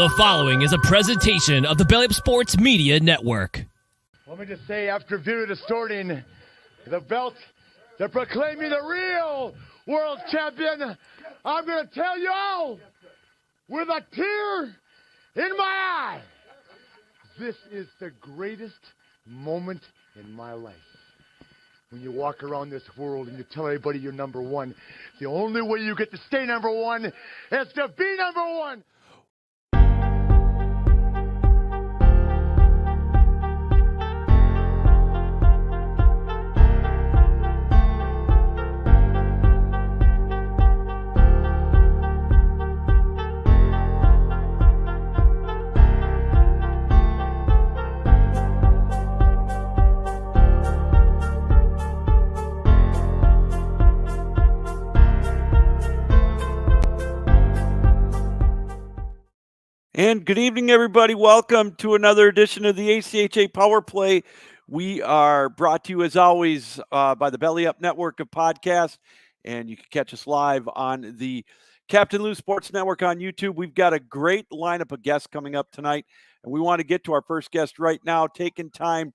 The following is a presentation of the Belly Up Sports Media Network. Let me just say, after View distorting the belt to proclaim me the real world champion, I'm going to tell you all with a tear in my eye, this is the greatest moment in my life. When you walk around this world and you tell everybody you're number one, the only way you get to stay number one is to be number one. And good evening, everybody. Welcome to another edition of the ACHA Power Play. We are brought to you, as always, by the Belly Up Network of podcasts, and you can catch us live on the Captain Lou Sports Network on YouTube. We've got a great lineup of guests coming up tonight, and we want to get to our first guest right now, taking time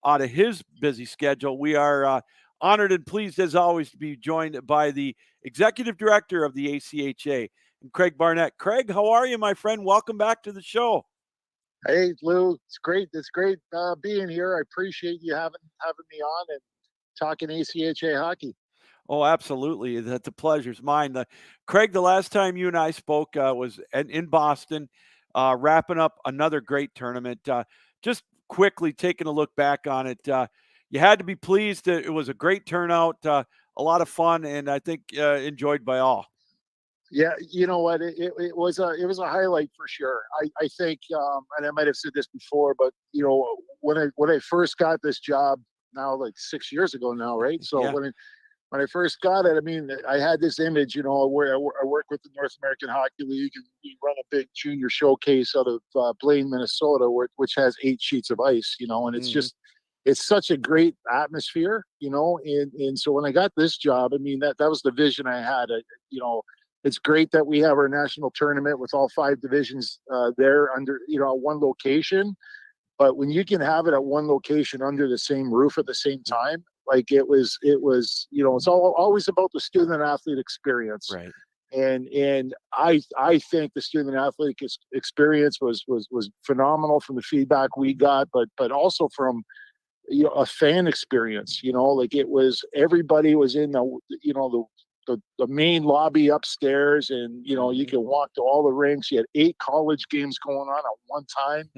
out of his busy schedule. We are honored and pleased, as always, to be joined by the Executive Director of the ACHA, Craig Barnett. Craig, how are you, my friend? Welcome back to the show. Hey, Lou, it's great. It's great being here. I appreciate you having me on and talking ACHA hockey. Oh, absolutely. The pleasure's mine. Craig, the last time you and I spoke was in Boston, wrapping up another great tournament. Just quickly taking a look back on it, you had to be pleased. It was a great turnout, a lot of fun, and I think enjoyed by all. Yeah, you know what? It was a highlight for sure. I think, and I might have said this before, but you know, when I first got this job, now like 6 years ago now, right? So Yeah. when I first got it, I mean, I had this image, you know, where I work with the North American Hockey League, and we run a big junior showcase out of Blaine, Minnesota, which has 8 sheets of ice, you know, and it's just. It's such a great atmosphere, you know, and so when I got this job, I mean, that was the vision I had. You know, it's great that we have our national tournament with all 5 divisions there under, you know, one location. But when you can have it at one location under the same roof at the same time, like it was, you know, it's always about the student athlete experience. Right. And I think the student athlete experience was phenomenal from the feedback we got, but also from, you know, a fan experience, you know, like it was, everybody was in the, you know, the main lobby upstairs, and, you know, you can walk to all the rinks. You had 8 college games going on at one time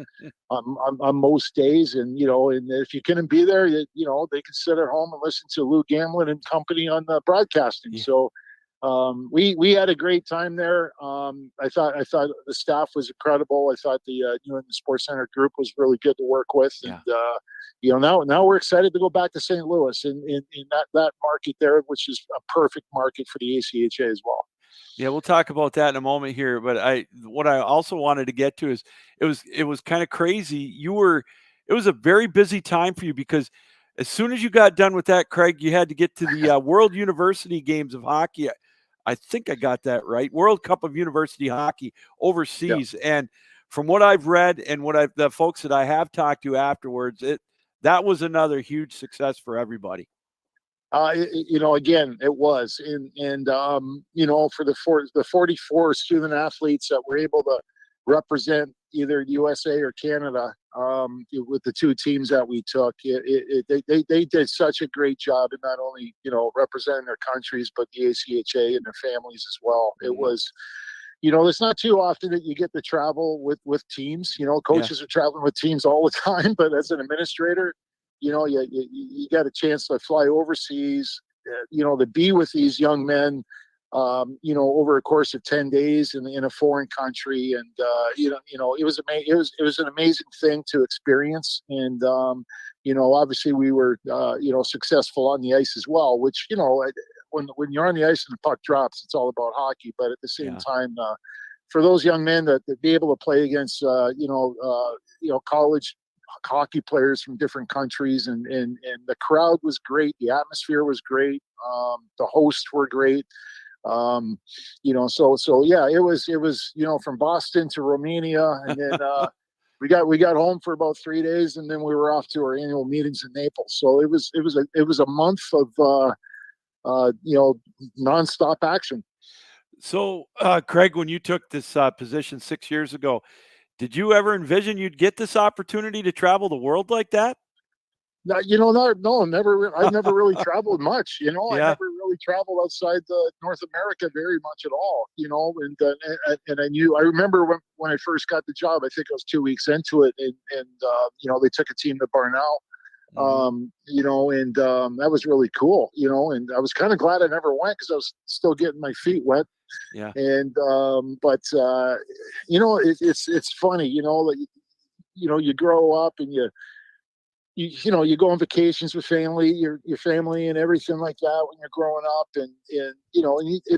on most days. And, you know, and if you couldn't be there, you know, they could sit at home and listen to Lou Gamlin and company on the broadcasting. Yeah. So we had a great time there. I thought the staff was incredible. I thought the the Sports Center group was really good to work with. Yeah. And you know, now we're excited to go back to St. Louis in that market there, which is a perfect market for the ACHA as well. Yeah, we'll talk about that in a moment here. But what I also wanted to get to is it was kind of crazy. It was a very busy time for you, because as soon as you got done with that, Craig, you had to get to the World University Games of Hockey. I think I got that right. World Cup of University Hockey overseas. Yeah. And from what I've read and the folks that I have talked to afterwards, that was another huge success for everybody. You know, again, it was, and you know, for the 44 student athletes that were able to represent either USA or Canada, with the 2 teams that we took, they did such a great job in not only, you know, representing their countries, but the ACHA and their families as well. Mm-hmm. It was, you know, it's not too often that you get to travel with teams. You know, coaches are traveling with teams all the time, but as an administrator, you know, you got a chance to fly overseas, you know, to be with these young men, you know, over a course of 10 days in a foreign country. And, you know, it was an amazing thing to experience. And, you know, obviously we were, you know, successful on the ice as well, which, you know, when you're on the ice and the puck drops, it's all about hockey. But at the same time, for those young men that be able to play against, you know, college hockey players from different countries, and the crowd was great. The atmosphere was great. The hosts were great. So yeah, it was, from Boston to Romania, and then, we got home for about 3 days, and then we were off to our annual meetings in Naples. So it was a month of, nonstop action. So, Craig, when you took this position 6 years ago, did you ever envision you'd get this opportunity to travel the world like that? No, never. I've never really traveled much. I Yeah. never really traveled outside North America very much at all. And I remember when I first got the job. I think I was 2 weeks into it, and they took a team to Barnett. That was really cool. And I was kind of glad I never went because I was still getting my feet wet. Yeah. And it's funny. Like, you grow up and you go on vacations with your family and everything like that when you're growing up, and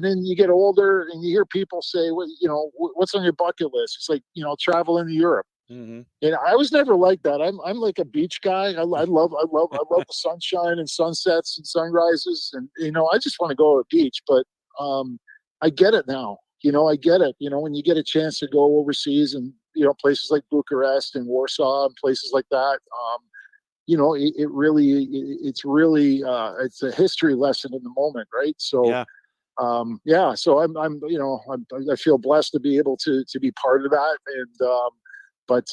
then you get older and you hear people say, what's on your bucket list? It's like, traveling to Europe. Mm-hmm. And I was never like that. I'm like a beach guy. I love the sunshine and sunsets and sunrises, and I just want to go to the beach. But I get it now. I get it. When you get a chance to go overseas and places like Bucharest and Warsaw and places like that. It's a history lesson in the moment, right? So, yeah. So I feel blessed to be able to be part of that, and it's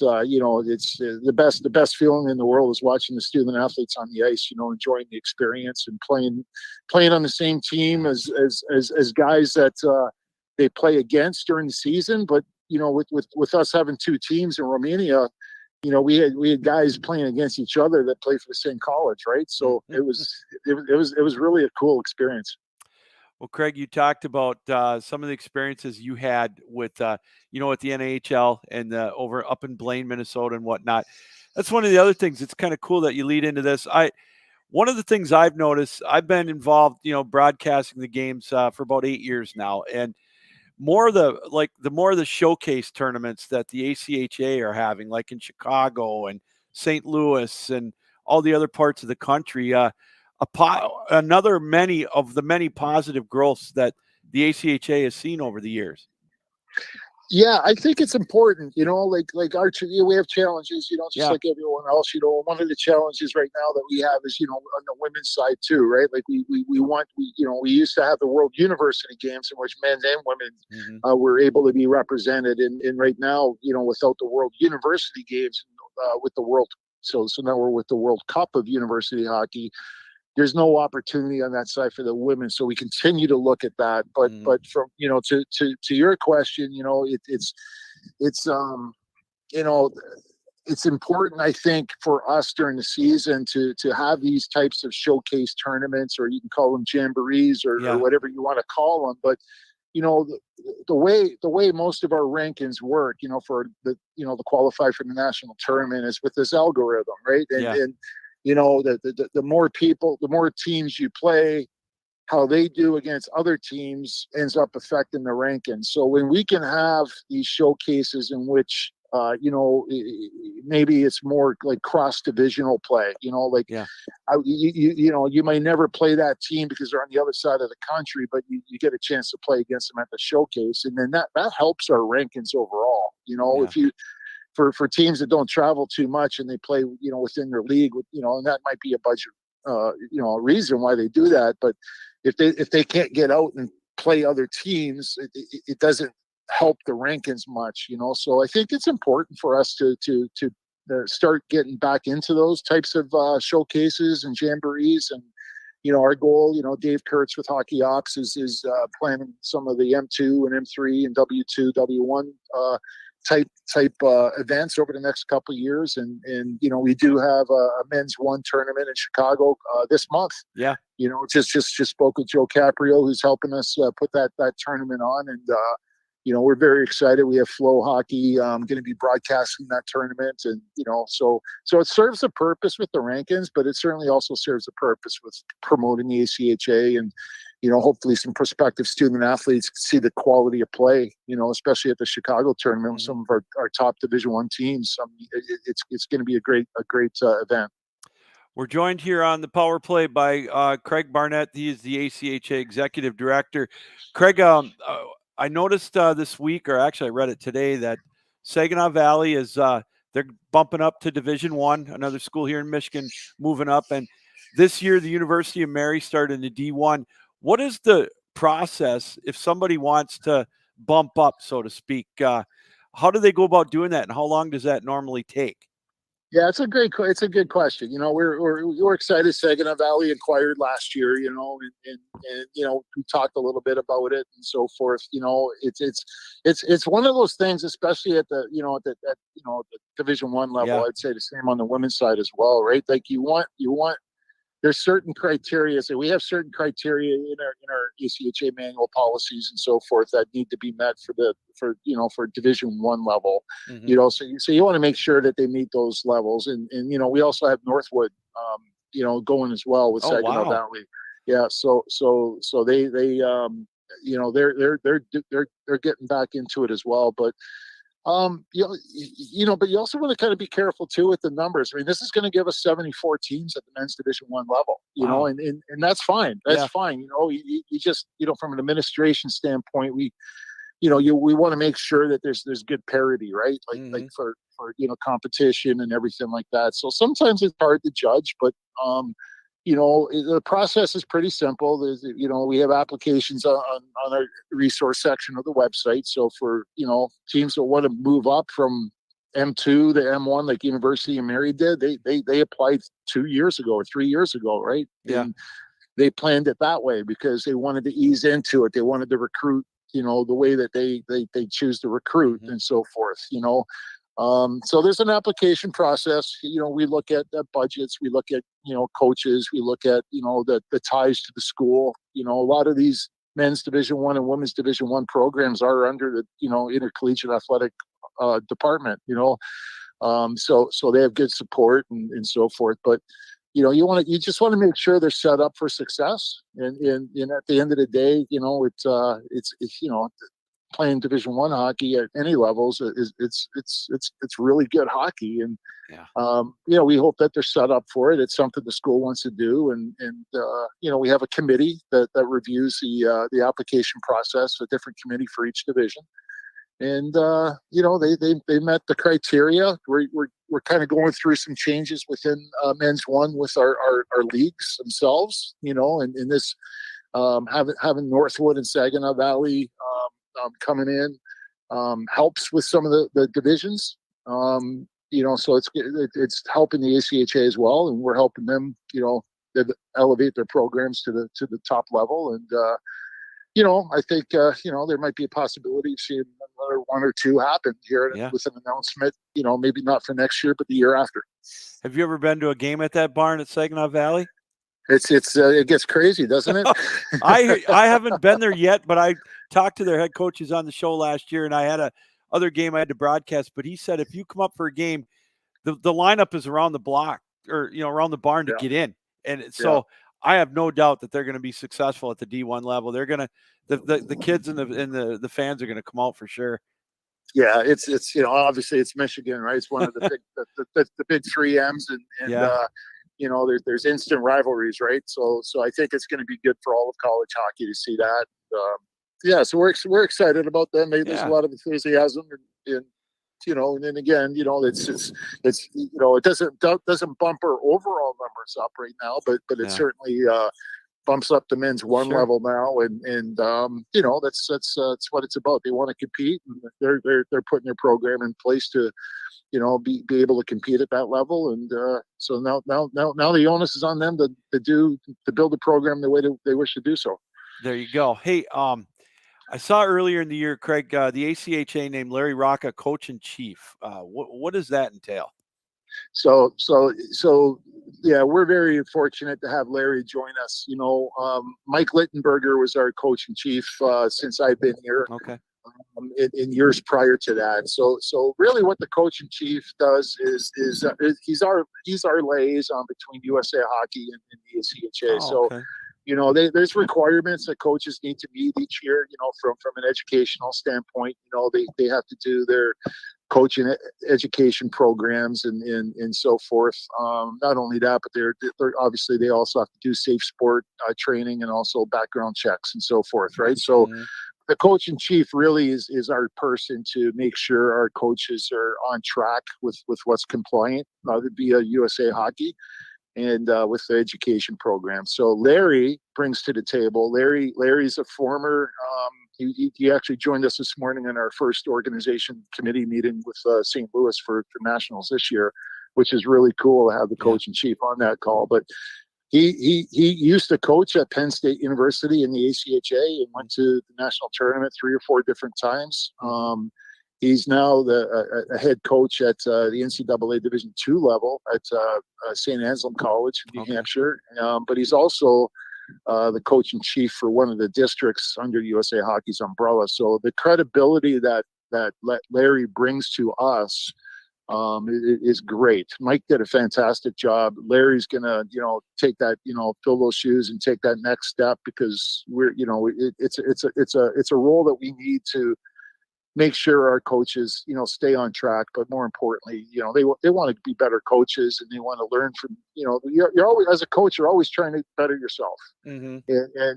the best feeling in the world is watching the student athletes on the ice, enjoying the experience and playing on the same team as guys that they play against during the season. But with us having two teams in Romania. We had guys playing against each other that play for the same college, right? So it was really a cool experience. Well, Craig, you talked about some of the experiences you had with, with the NHL and over up in Blaine, Minnesota, and whatnot. That's one of the other things. It's kind of cool that you lead into this. One of the things I've noticed, I've been involved, broadcasting the games for about 8 years now, and more of the showcase tournaments that the ACHA are having, like in Chicago and St. Louis and all the other parts of the country. Many positive growths that the ACHA has seen over the years. Yeah, I think it's important, like our, we have challenges, just like everyone else, one of the challenges right now that we have is, on the women's side too, right? Like we used to have the World University Games in which men and women were able to be represented. And right now, without the World University Games, with the World, so now we're with the World Cup of University Hockey. There's no opportunity on that side for the women, so we continue to look at that. But from to your question, it's important, I think, for us during the season to have these types of showcase tournaments, or you can call them jamborees or whatever you want to call them. But the way most of our rankings work, for the to qualify for the national tournament is with this algorithm, right? And the more people, the more teams you play, how they do against other teams ends up affecting the rankings. So when we can have these showcases in which, maybe it's more like cross-divisional play, you may never play that team because they're on the other side of the country, but you get a chance to play against them at the showcase. And then that helps our rankings overall. If you, for teams that don't travel too much and they play, within their league, and that might be a budget, a reason why they do that. But if they can't get out and play other teams, it doesn't help the rankings much, So I think it's important for us to start getting back into those types of showcases and jamborees. And our goal, Dave Kurtz with Hockey Ops is planning some of the M2 and M3 and W2, W1 type events over the next couple of years, and we do have a men's one tournament in Chicago this month. Just spoke with Joe Caprio, who's helping us put that tournament on, and we're very excited. We have Flow Hockey going to be broadcasting that tournament, and so it serves a purpose with the rankings, but it certainly also serves a purpose with promoting the ACHA, and hopefully some prospective student athletes see the quality of play, especially at the Chicago tournament with some of our top Division I teams. It's going to be a great event. We're joined here on the Power Play by Craig Barnett. He is the ACHA Executive Director. Craig, I noticed this week, or actually I read it today, that Saginaw Valley is they're bumping up to Division I, another school here in Michigan moving up. And this year, the University of Mary started in D1. What is the process if somebody wants to bump up, so to speak? How do they go about doing that, and how long does that normally take? Yeah, it's a good question. You know, we're excited. Saginaw Valley acquired last year. You know, and you know, we talked a little bit about it and so forth. You know, it's one of those things, especially at the the Division I level. Yeah. I'd say the same on the women's side as well, right? Like you want there's certain criteria. So we have certain criteria in our ACHA manual policies and so forth that need to be met for Division I level. Mm-hmm. You know, so you want to make sure that they meet those levels. And you know, we also have Northwood, going as well with Saginaw Valley. Yeah. So they you know, they're getting back into it as well. But but you also want to kind of be careful too with the numbers. I mean, this is going to give us 74 teams at the men's Division I level, you know, and that's fine. That's fine. You know, you just, from an administration standpoint, we want to make sure that there's good parity, right? Like for competition and everything like that. So sometimes it's hard to judge, but the process is pretty simple. We have applications on our resource section of the website. So for, teams that want to move up from M2 to M1, like University of Mary did, they applied 2 years ago or 3 years ago, right? Yeah. And they planned it that way because they wanted to ease into it. They wanted to recruit, the way that they choose to recruit and so forth, So there's an application process. We look at budgets, we look at, coaches, we look at, the ties to the school. A lot of these men's Division I and women's Division I programs are under the, intercollegiate athletic department, so they have good support and so forth. But, you just want to make sure they're set up for success. And at the end of the day, it's playing Division I hockey at any levels it's really good hockey, and we hope that they're set up for it. It's something the school wants to do, and we have a committee that reviews the application process, a different committee for each division, and they met the criteria. We're kind of going through some changes within men's one with our leagues themselves, and in this having Northwood and Saginaw Valley coming in helps with some of the divisions, so it's helping the ACHA as well, and we're helping them, elevate their programs to the top level. And I think there might be a possibility of seeing another one or two happen here with an announcement. Maybe not for next year, but the year after. Have you ever been to a game at that barn at Saginaw Valley? It gets crazy, doesn't it? I haven't been there yet, but I talked to their head coaches on the show last year, and I had other game I had to broadcast. But he said if you come up for a game, the lineup is around the block or around the barn to get in, and so I have no doubt that they're going to be successful at the D1 level. They're going to the kids and the fans are going to come out for sure. Yeah, it's obviously it's Michigan, right? It's one of the big the big 3 M's, and there's instant rivalries, right? So I think it's going to be good for all of college hockey to see that. So we're excited about them. There's a lot of enthusiasm, and then again, it's it doesn't bump our overall numbers up right now, but it certainly bumps up the men's one level now, and that's what it's about. They want to compete, and they're putting their program in place to be able to compete at that level. And so now the onus is on them to build the program the way they wish to do so. There you go. Hey, I saw earlier in the year, Craig, the ACHA named Larry Rocca coach in chief. What does that entail? So we're very fortunate to have Larry join us. Mike Littenberger was our coach in chief since I've been here. Okay. In years prior to that. So really what the coach in chief does is he's our liaison between USA Hockey and the ACHA. There's requirements that coaches need to meet each year, from an educational standpoint. They have to do their coaching education programs and so forth. Not only that, but they're obviously they also have to do safe sport training and also background checks and so forth, right? So the coach in chief really is our person to make sure our coaches are on track with what's compliant via USA Hockey and with the education program. So Larry brings to the table. Larry's a former. He actually joined us this morning in our first organization committee meeting with St. Louis for nationals this year, which is really cool to have the coach in chief on that call. But he used to coach at Penn State University in the ACHA and went to the national tournament 3 or 4 different times. He's now a head coach at the NCAA Division II level at St. Anselm College in New Hampshire. But he's also the coach in chief for one of the districts under USA Hockey's umbrella. So the credibility that Larry brings to us is great. Mike did a fantastic job. Larry's gonna, take that, fill those shoes and take that next step, because it's a role that we need to make sure our coaches, stay on track. But more importantly, they want to be better coaches, and they want to learn from, you're always, as a coach, you're always trying to better yourself. And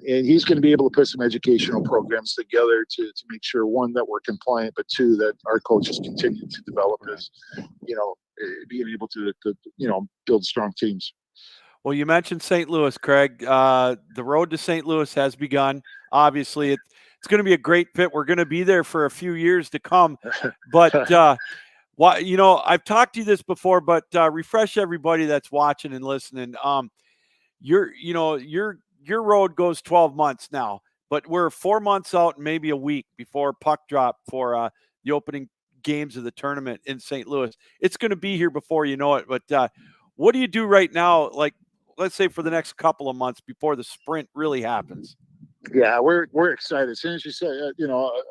he's going to be able to put some educational programs together to make sure, one, that we're compliant, but two, that our coaches continue to develop as, being able to build strong teams. Well, you mentioned St. Louis, Craig. The road to St. Louis has begun. Obviously, it's going to be a great fit. We're going to be there for a few years to come. But I've talked to you this before, but refresh everybody that's watching and listening. Your road goes 12 months now, but we're 4 months out, maybe a week before puck drop for the opening games of the tournament in St. Louis. It's going to be here before you know it. But what do you do right now? Like, let's say for the next couple of months before the sprint really happens. Yeah, we're excited. As soon as you say, a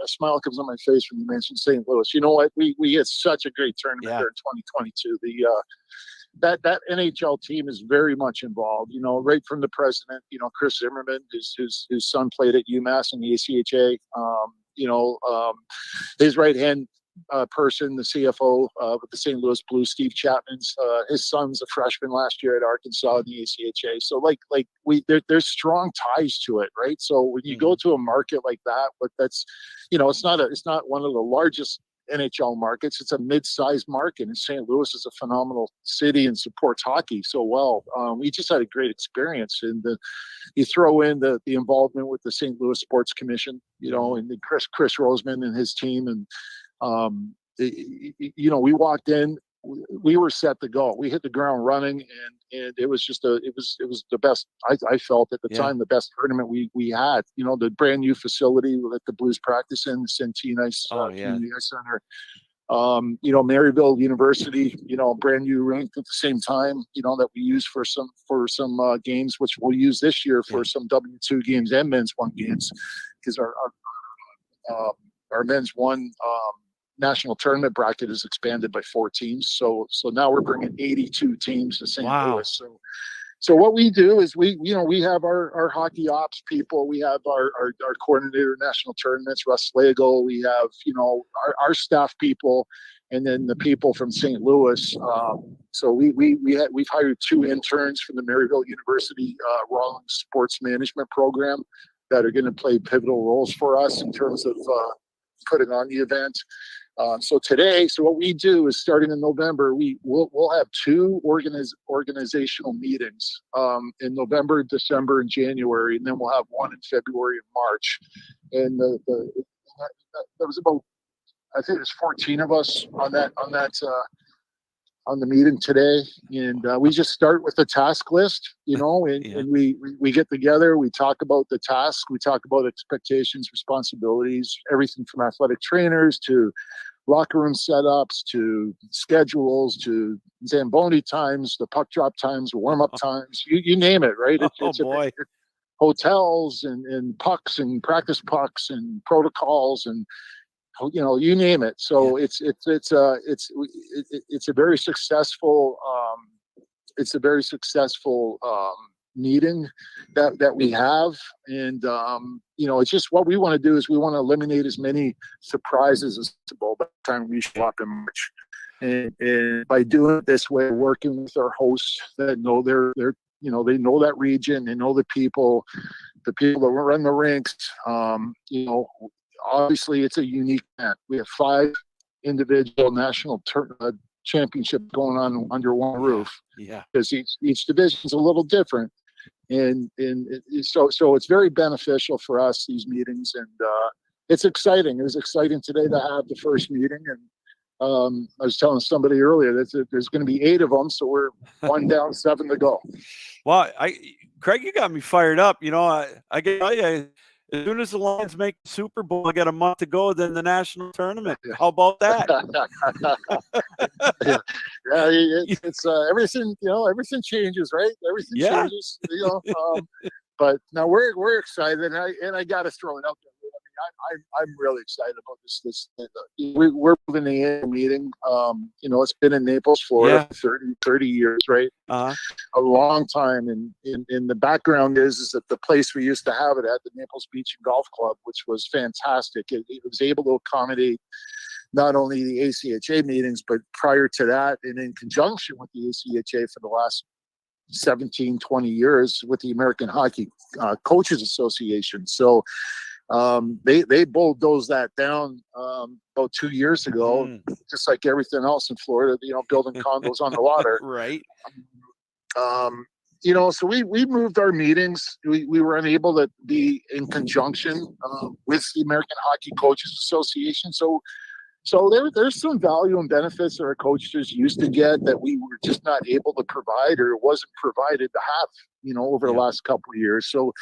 smile comes on my face when you mention St. Louis. You know what? We had such a great tournament there in 2022. That NHL team is very much involved. Right from the president, Chris Zimmerman, whose son played at UMass in the ACHA. His right hand person, the CFO with the St. Louis Blues, Steve Chapman's his son's a freshman last year at Arkansas in the ACHA. So there's strong ties to it, right? So when you go to a market like that, but that's it's not one of the largest NHL markets. It's a mid-sized market, and St. Louis is a phenomenal city and supports hockey so well. We just had a great experience, and you throw in the involvement with the St. Louis Sports Commission, and Chris Roseman and his team, and we walked in, we were set to go. We hit the ground running, and it was just it was the best. I felt at the time the best tournament we had. The brand new facility that the Blues practice in, the Centene Ice Community Ice Center. Maryville University, brand new rink at the same time, that we use for some games, which we'll use this year for some W2 games and men's 1 games, because our men's 1 national tournament bracket is expanded by 4 teams. So now we're bringing 82 teams to St. Louis. So what we do is we have our hockey ops people. We have our coordinator of national tournaments, Russ Slago. We have, our staff people, and then the people from St. Louis. So we've hired 2 interns from the Maryville University Rawlings Sports Management Program that are going to play pivotal roles for us in terms of putting on the event. So what we do is, starting in November, we'll have 2 organizational meetings in November, December, and January, and then we'll have 1 in February and March. And there was about, I think there's 14 of us on the meeting today, and we just start with the task list, and we get together, we talk about the task, we talk about expectations, responsibilities, everything from athletic trainers to locker room setups to schedules to Zamboni times, the puck drop times, warm up times, you name it, right? Hotels and pucks and practice pucks and protocols and you name it. So it's a very successful meeting that we have. And, it's just what we want to do is we want to eliminate as many surprises as possible by the time we show up in March. And by doing it this way, working with our hosts that know they know that region, they know the people that run the rinks. Obviously it's a unique event. We have 5 individual national championships going on under one roof. Yeah. Because each division is a little different. And so it's very beneficial for us, these meetings, and it's exciting. It was exciting today to have the first meeting, and I was telling somebody earlier that there's going to be 8 of them, so we're 1 down, 7 to go. Well, Craig, you got me fired up. I can tell you, as soon as the Lions make the Super Bowl, I got a month to go, then the national tournament. How about that? It's everything. Everything changes, right? Everything changes. But now we're excited, and I got to throw it out there. I'm really excited about this. We're moving the annual meeting. It's been in Naples, Florida for 30 years, right? Uh-huh. A long time. And the background is that the place we used to have it at, the Naples Beach and Golf Club, which was fantastic. It was able to accommodate not only the ACHA meetings, but prior to that, and in conjunction with the ACHA for the last 17, 20 years with the American Hockey Coaches Association. So they bulldozed that down about 2 years ago, just like everything else in Florida, building condos on the water. Right. So we moved our meetings. We were unable to be in conjunction with the American Hockey Coaches Association. So there's some value and benefits that our coaches used to get that we were just not able to provide, or wasn't provided to have, over the last couple of years. So,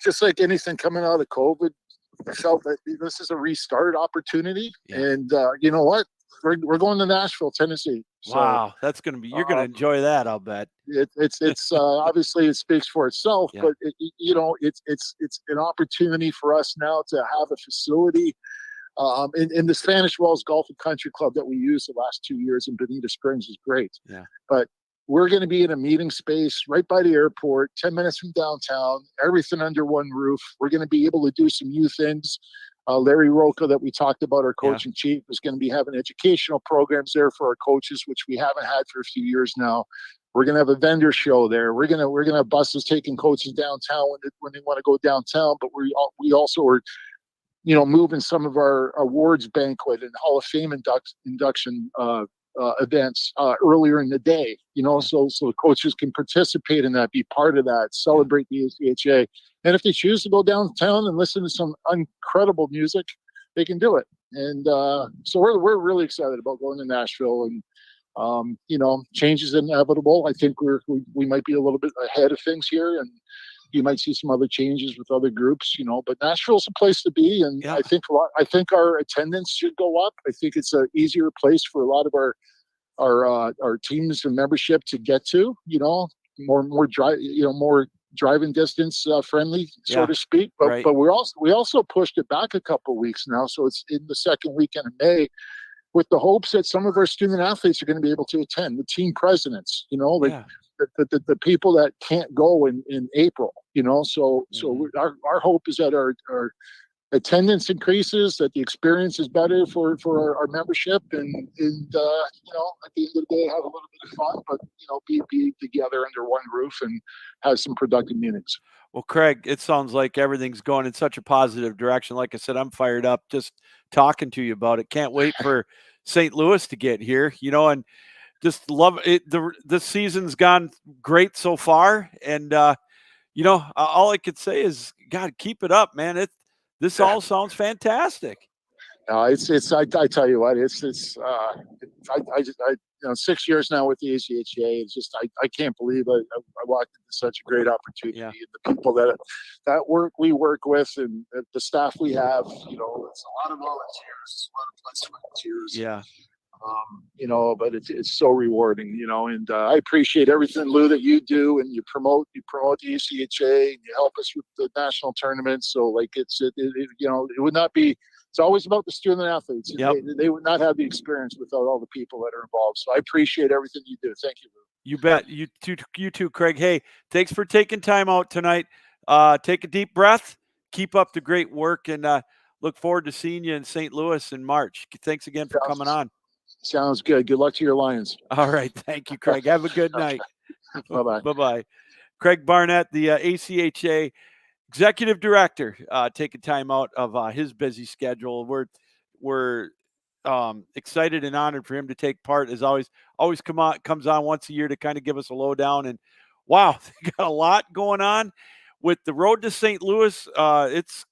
just like anything coming out of COVID, I felt that this is a restart opportunity. Yeah. And you know what? We're going to Nashville, Tennessee. So, wow, that's going to be, you're going to enjoy that, I'll bet. It's obviously it speaks for itself, but it's an opportunity for us now to have a facility in the Spanish Wells Golf and Country Club that we used the last 2 years in Bonita Springs is great. Yeah. But we're going to be in a meeting space right by the airport, 10 minutes from downtown, everything under one roof. We're going to be able to do some new things. Larry Roca, that we talked about, our coach in chief, is going to be having educational programs there for our coaches, which we haven't had for a few years now. We're going to have a vendor show there. We're going to have buses taking coaches downtown when they want to go downtown. But we also are, moving some of our awards banquet and Hall of Fame induction events earlier in the day, so coaches can participate in that, be part of that, celebrate the ACHA. And if they choose to go downtown and listen to some incredible music, they can do it. And so we're really excited about going to Nashville. And change is inevitable. I think we might be a little bit ahead of things here, and you might see some other changes with other groups, but Nashville's a place to be. And I think our attendance should go up. I think it's an easier place for a lot of our teams and membership to get to, more driving distance friendly, so to speak. But we also pushed it back a couple of weeks now. So it's in the second weekend of May, with the hopes that some of our student athletes are going to be able to attend, the team presidents, the people that can't go in April, so our hope is that our attendance increases, that the experience is better for our membership, and at the end of the day, have a little bit of fun, but be together under one roof and have some productive meetings. Well, Craig, it sounds like everything's going in such a positive direction. Like I said, I'm fired up just talking to you about it. Can't wait for St. Louis to get here, and just love it. This season's gone great so far. And, all I could say is, God, keep it up, man. This all sounds fantastic. No, I tell you what, it's 6 years now with the ACHA. It's just, I can't believe I walked into such a great opportunity. Yeah. And the people that we work with, and the staff we have, it's a lot of volunteers, a lot of blood, sweat, and tears. Yeah. But it's so rewarding, and I appreciate everything, Lou, that you do, and you promote the ACHA, and you help us with the national tournaments. So it would not be, it's always about the student athletes. Yep. They would not have the experience without all the people that are involved. So I appreciate everything you do. Thank you, Lou. You bet. You too, Craig. Hey, thanks for taking time out tonight. Take a deep breath. Keep up the great work, and look forward to seeing you in St. Louis in March. Thanks again for coming on. Sounds good. Good luck to your Lions. All right. Thank you, Craig. Have a good night. Bye-bye. Bye-bye. Craig Barnett, the ACHA Executive Director, taking time out of his busy schedule. We're excited and honored for him to take part. As always comes on once a year to kind of give us a lowdown. And wow, they got a lot going on with the road to St. Louis. It's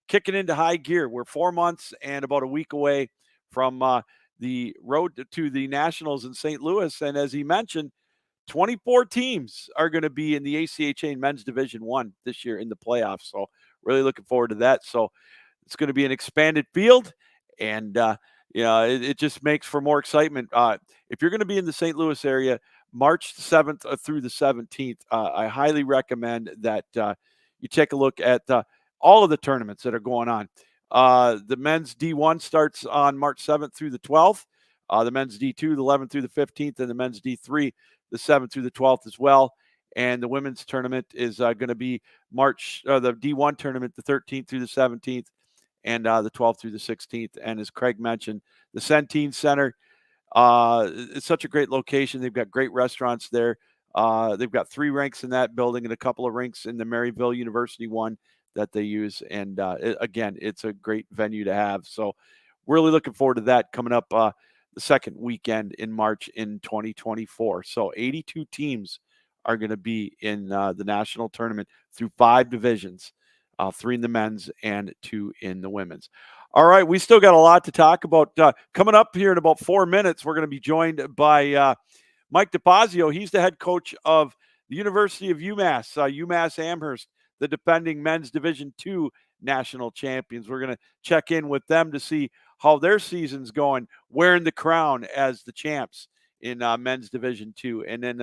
kicking into high gear. We're 4 months and about a week away from the road to the Nationals in St. Louis. And as he mentioned, 24 teams are going to be in the ACHA Men's Division I this year in the playoffs. So really looking forward to that. So it's going to be an expanded field, and it just makes for more excitement. If you're going to be in the St. Louis area, March 7th through the 17th, I highly recommend that you take a look at all of the tournaments that are going on. The men's D1 starts on March 7th through the 12th. The men's D2, the 11th through the 15th, and the men's D3, the 7th through the 12th as well. And the women's tournament is going to be the D1 tournament, the 13th through the 17th, and the 12th through the 16th. And as Craig mentioned, the Centene Center, it's such a great location. They've got great restaurants there. They've got 3 rinks in that building and a couple of rinks in the Maryville University one that they use. And again, it's a great venue to have. So really looking forward to that coming up the second weekend in March in 2024. So 82 teams are going to be in the national tournament through 5 divisions, 3 in the men's and 2 in the women's. All right, we still got a lot to talk about. Coming up here in about 4 minutes, we're going to be joined by Mike Defazio. He's the head coach of the University of UMass, UMass Amherst, the defending men's Division II national champions. We're going to check in with them to see how their season's going, wearing the crown as the champs in men's Division II. And then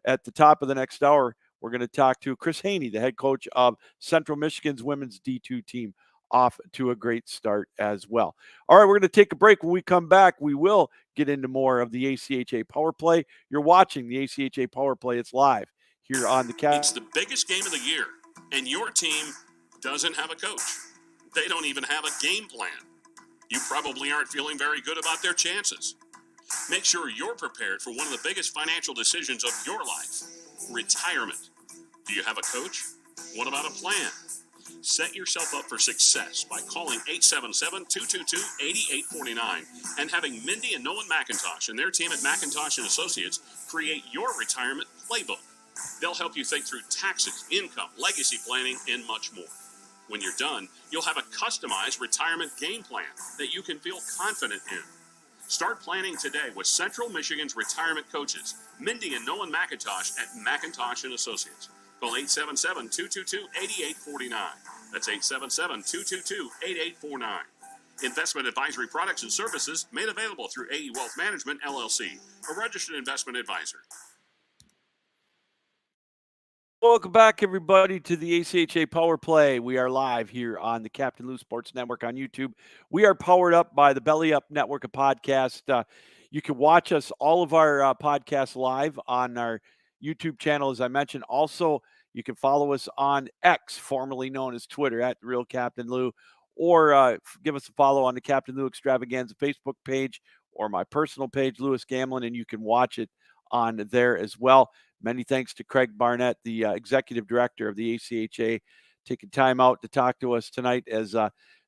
at the top of the next hour, we're going to talk to Chris Haney, the head coach of Central Michigan's women's D2 team, off to a great start as well. All right, we're going to take a break. When we come back, we will get into more of the ACHA Power Play. You're watching the ACHA Power Play. It's live here on the It's the biggest game of the year, and your team doesn't have a coach. They don't even have a game plan. You probably aren't feeling very good about their chances. Make sure you're prepared for one of the biggest financial decisions of your life, retirement. Do you have a coach? What about a plan? Set yourself up for success by calling 877-222-8849 and having Mindy and Nolan McIntosh and their team at McIntosh & Associates create your retirement playbook. They'll help you think through taxes, income, legacy planning, and much more. When you're done, you'll have a customized retirement game plan that you can feel confident in. Start planning today with Central Michigan's retirement coaches, Mindy and Nolan McIntosh at McIntosh & Associates. Call 877-222-8849. That's 877-222-8849. Investment advisory products and services made available through AE Wealth Management, LLC, a registered investment advisor. Welcome back, everybody, to the ACHA Power Play. We are live here on the Captain Lou Sports Network on YouTube. We are powered up by the Belly Up Network of podcasts. You can watch us, all of our podcasts, live on our YouTube channel, as I mentioned. Also, you can follow us on X, formerly known as Twitter, at Real Captain Lou, or give us a follow on the Captain Lou Extravaganza Facebook page or my personal page, Louis Gamlin, and you can watch it on there as well. Many thanks to Craig Barnett, the executive director of the ACHA, taking time out to talk to us tonight as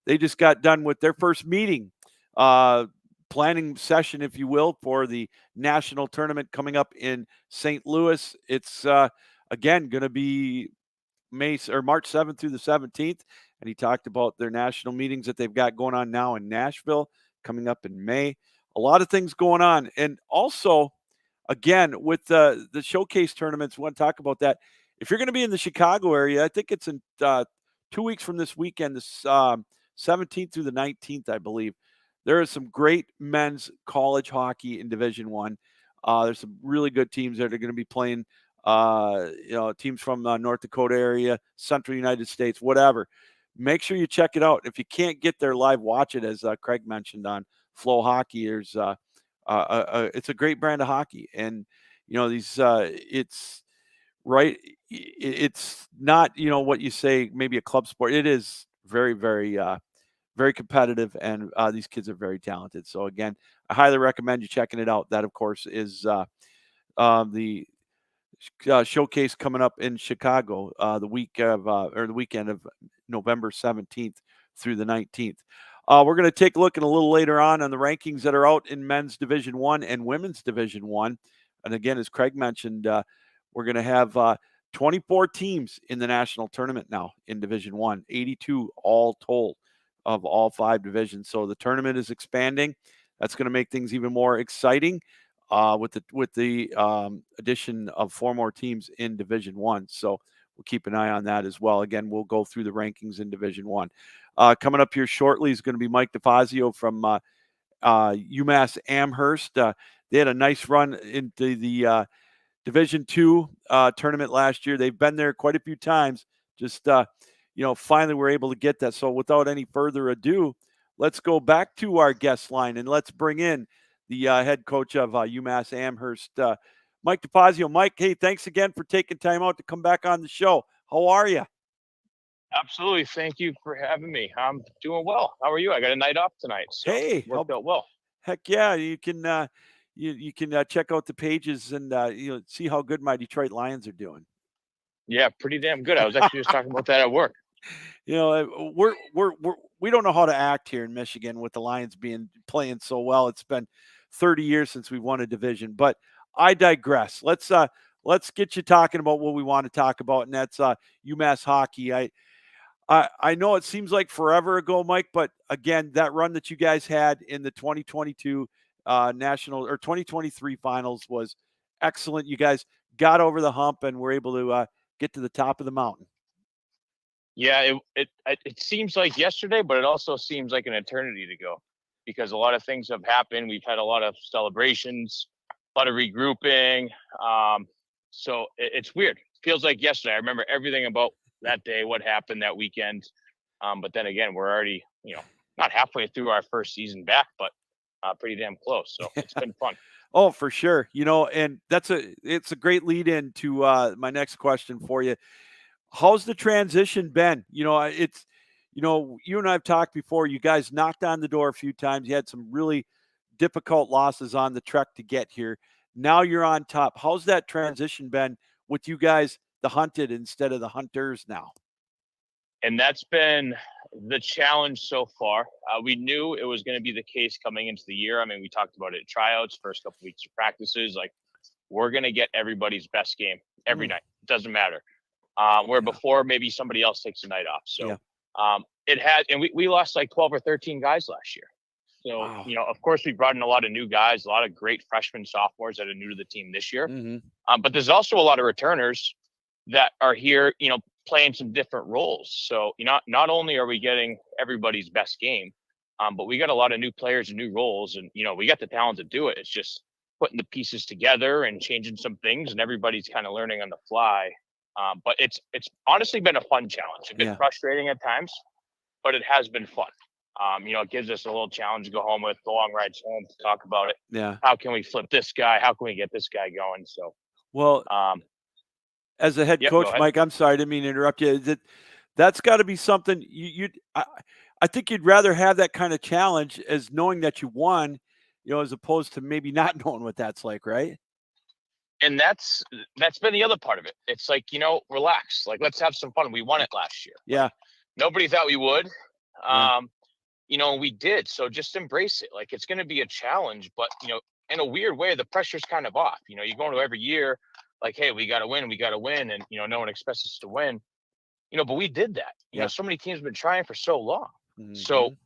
they just got done with their first meeting, planning session, if you will, for the national tournament coming up in St. Louis. It's, again, going to be March 7th through the 17th, and he talked about their national meetings that they've got going on now in Nashville, coming up in May. A lot of things going on, and also, again, with the showcase tournaments, we want to talk about that. If you're going to be in the Chicago area, I think it's in 2 weeks from this weekend, the 17th through the 19th, I believe. There is some great men's college hockey in Division I. There's some really good teams that are going to be playing, teams from the North Dakota area, Central United States, whatever. Make sure you check it out. If you can't get there live, watch it, as Craig mentioned on Flow Hockey. There's it's a great brand of hockey, and these it's right. It's not, what you say, maybe a club sport. It is very, very, very competitive, and these kids are very talented. So again, I highly recommend you checking it out. That, of course, is the showcase coming up in Chicago the weekend of November 17th through the 19th. We're going to take a look at a little later on the rankings that are out in men's Division One and women's Division One. And again, as Craig mentioned, we're going to have 24 teams in the national tournament now in Division One, 82 all told of all 5 divisions. So the tournament is expanding. That's going to make things even more exciting with the addition of 4 more teams in Division One. So we'll keep an eye on that as well. Again, we'll go through the rankings in Division One. Coming up here shortly is going to be Mike Defazio from UMass Amherst. They had a nice run into the Division Two tournament last year. They've been there quite a few times. Just finally we're able to get that. So without any further ado, let's go back to our guest line and let's bring in the head coach of UMass Amherst, Mike Defazio. Mike, hey, thanks again for taking time out to come back on the show. How are you? Absolutely. Thank you for having me. I'm doing well. How are you? I got a night off tonight. So hey, worked out well. Heck yeah. You can you can check out the pages and see how good my Detroit Lions are doing. Yeah, pretty damn good. I was actually just talking about that at work. We don't know how to act here in Michigan with the Lions playing so well. It's been 30 years since we won a division, but I digress. Let's get you talking about what we want to talk about, and that's UMass hockey. I know it seems like forever ago, Mike, but again, that run that you guys had in the 2022 national or 2023 finals was excellent. You guys got over the hump and were able to get to the top of the mountain. Yeah, it seems like yesterday, but it also seems like an eternity to go because a lot of things have happened. We've had a lot of celebrations, a lot of regrouping. So it's weird. It feels like yesterday. I remember everything about that day, what happened that weekend. But then again, we're already, not halfway through our first season back, but pretty damn close. So it's been fun. Oh, for sure. And it's a great lead in to my next question for you. How's the transition been? You and I have talked before. You guys knocked on the door a few times. You had some really difficult losses on the trek to get here. Now you're on top. How's that transition been with you guys, the hunted instead of the hunters now? And that's been the challenge so far. We knew it was going to be the case coming into the year. I mean, we talked about it at tryouts, first couple weeks of practices. Like, we're going to get everybody's best game every night. It doesn't matter. Where before maybe somebody else takes a night off. So it had, and we lost like 12 or 13 guys last year. So, of course we brought in a lot of new guys, a lot of great freshmen, sophomores that are new to the team this year. Mm-hmm. But there's also a lot of returners that are here, playing some different roles. So, not only are we getting everybody's best game, but we got a lot of new players and new roles, and, we got the talent to do it. It's just putting the pieces together and changing some things, and everybody's kind of learning on the fly. But it's honestly been a fun challenge. It's been frustrating at times, but it has been fun. It gives us a little challenge to go home with, the long rides home, to talk about it. Yeah. How can we flip this guy? How can we get this guy going? So, well, as a head coach, Mike, I'm sorry, I didn't mean to interrupt you. That's got to be something I think you'd rather have that kind of challenge as knowing that you won, as opposed to maybe not knowing what that's like, right? And that's been the other part of it. It's like, relax. Like, let's have some fun. We won it last year. Yeah. Like, nobody thought we would. We did. So just embrace it. Like, it's going to be a challenge, but, in a weird way, the pressure's kind of off. You're going to every year like, hey, we got to win. And, no one expects us to win, but we did that. So many teams have been trying for so long. Mm-hmm. So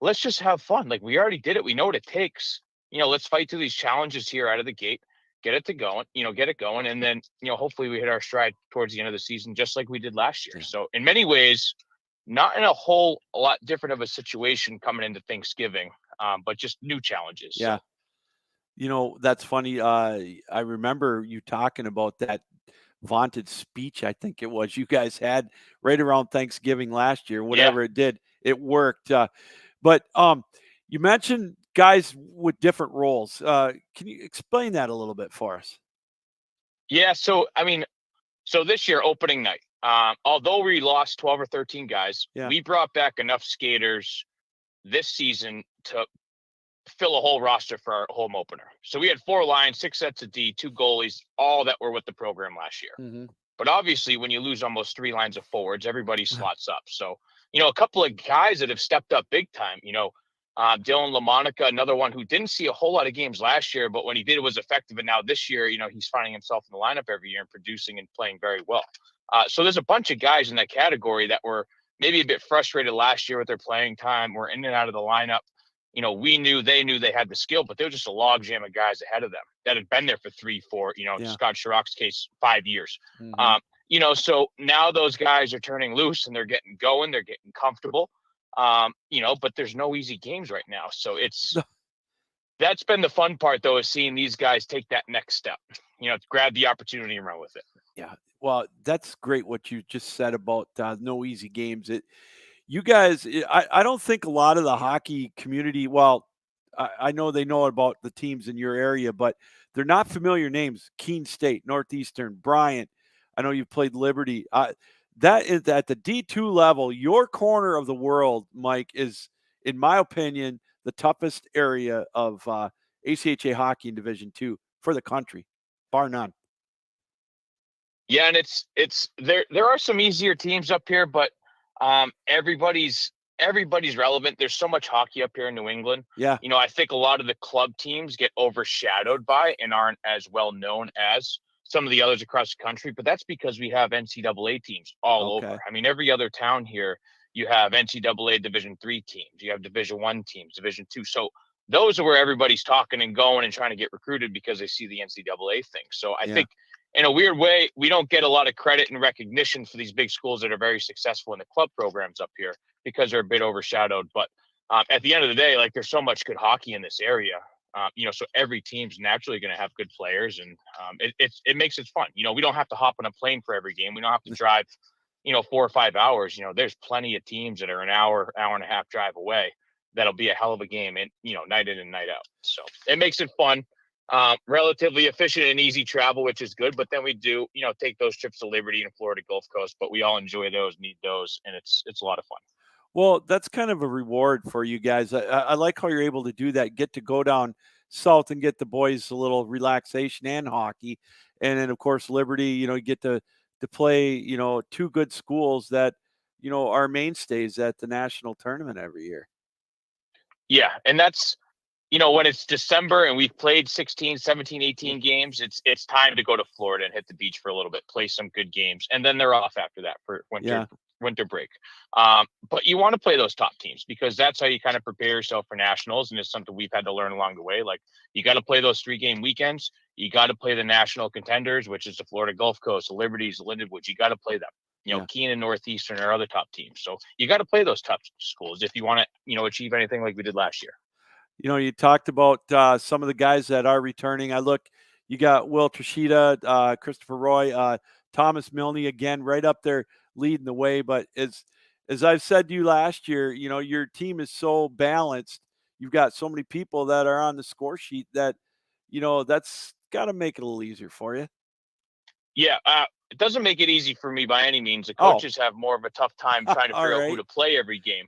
let's just have fun. Like, we already did it. We know what it takes. Let's fight through these challenges here out of the gate. Get it going. And then, hopefully we hit our stride towards the end of the season, just like we did last year. So in many ways, not in a lot different of a situation coming into Thanksgiving, but just new challenges. Yeah. So. That's funny. I remember you talking about that vaunted speech. I think it was you guys had right around Thanksgiving last year, whatever it did, it worked. But you mentioned guys with different roles. Can you explain that a little bit for us? Yeah. So, I mean, so this year, opening night, although we lost 12 or 13 guys, Yeah. we brought back enough skaters this season to fill a whole roster for our home opener. So we had 4 lines, 6 sets of D, 2 goalies, all that were with the program last year. Mm-hmm. But obviously, when you lose almost 3 lines of forwards, everybody slots up. So, a couple of guys that have stepped up big time, Dylan LaMonica, another one who didn't see a whole lot of games last year, but when he did, it was effective. And now this year, he's finding himself in the lineup every year and producing and playing very well. So there's a bunch of guys in that category that were maybe a bit frustrated last year with their playing time, were in and out of the lineup. We knew they had the skill, but there was just a logjam of guys ahead of them that had been there for 3, 4, Scott Chirac's case, 5 years. Mm-hmm. So now those guys are turning loose and they're getting going, they're getting comfortable. But there's no easy games right now. So that's been the fun part, though, is seeing these guys take that next step, grab the opportunity and run with it. Yeah. Well, that's great what you just said about no easy games. You guys, I don't think a lot of the hockey community, well, I know they know about the teams in your area, but they're not familiar names. Keene State, Northeastern, Bryant. I know you've played Liberty. That is at the D2 level, your corner of the world, Mike, is, in my opinion, the toughest area of ACHA hockey in Division II for the country, bar none. Yeah, and it's there are some easier teams up here, but everybody's relevant. There's so much hockey up here in New England. Yeah. I think a lot of the club teams get overshadowed by and aren't as well known as some of the others across the country, but that's because we have NCAA teams all over. I mean, every other town here, you have NCAA Division III teams, you have Division I teams, Division II. So those are where everybody's talking and going and trying to get recruited because they see the NCAA thing. So I think in a weird way, we don't get a lot of credit and recognition for these big schools that are very successful in the club programs up here because they're a bit overshadowed. But at the end of the day, like, there's so much good hockey in this area. So every team's naturally going to have good players, and it makes it fun. We don't have to hop on a plane for every game. We don't have to drive, 4 or 5 hours. There's plenty of teams that are an hour and a half drive away that'll be a hell of a game, and night in and night out. So it makes it fun, relatively efficient and easy travel, which is good. But then we do, take those trips to Liberty and Florida Gulf Coast. But we all enjoy those, need those, and it's a lot of fun. Well, that's kind of a reward for you guys. I like how you're able to do that, get to go down south and get the boys a little relaxation and hockey. And then, of course, Liberty, you get to play, 2 good schools that, are mainstays at the national tournament every year. Yeah, and that's, when it's December and we've played 16, 17, 18 games, it's time to go to Florida and hit the beach for a little bit, play some good games, and then they're off after that for winter break. But you want to play those top teams because that's how you kind of prepare yourself for nationals. And it's something we've had to learn along the way. Like, you got to play those 3-game weekends. You got to play the national contenders, which is the Florida Gulf Coast, the Liberties, the Lindenwoods. You got to play them. Keene and Northeastern are other top teams. So you got to play those top schools if you want to, achieve anything like we did last year. You talked about some of the guys that are returning. You got Will Trishita, Christopher Roy, Thomas Milne, again, right up there leading the way. But as I've said to you last year, your team is so balanced. You've got so many people that are on the score sheet that, that's got to make it a little easier for you. Yeah, it doesn't make it easy for me by any means. The coaches have more of a tough time trying to figure out who to play every game.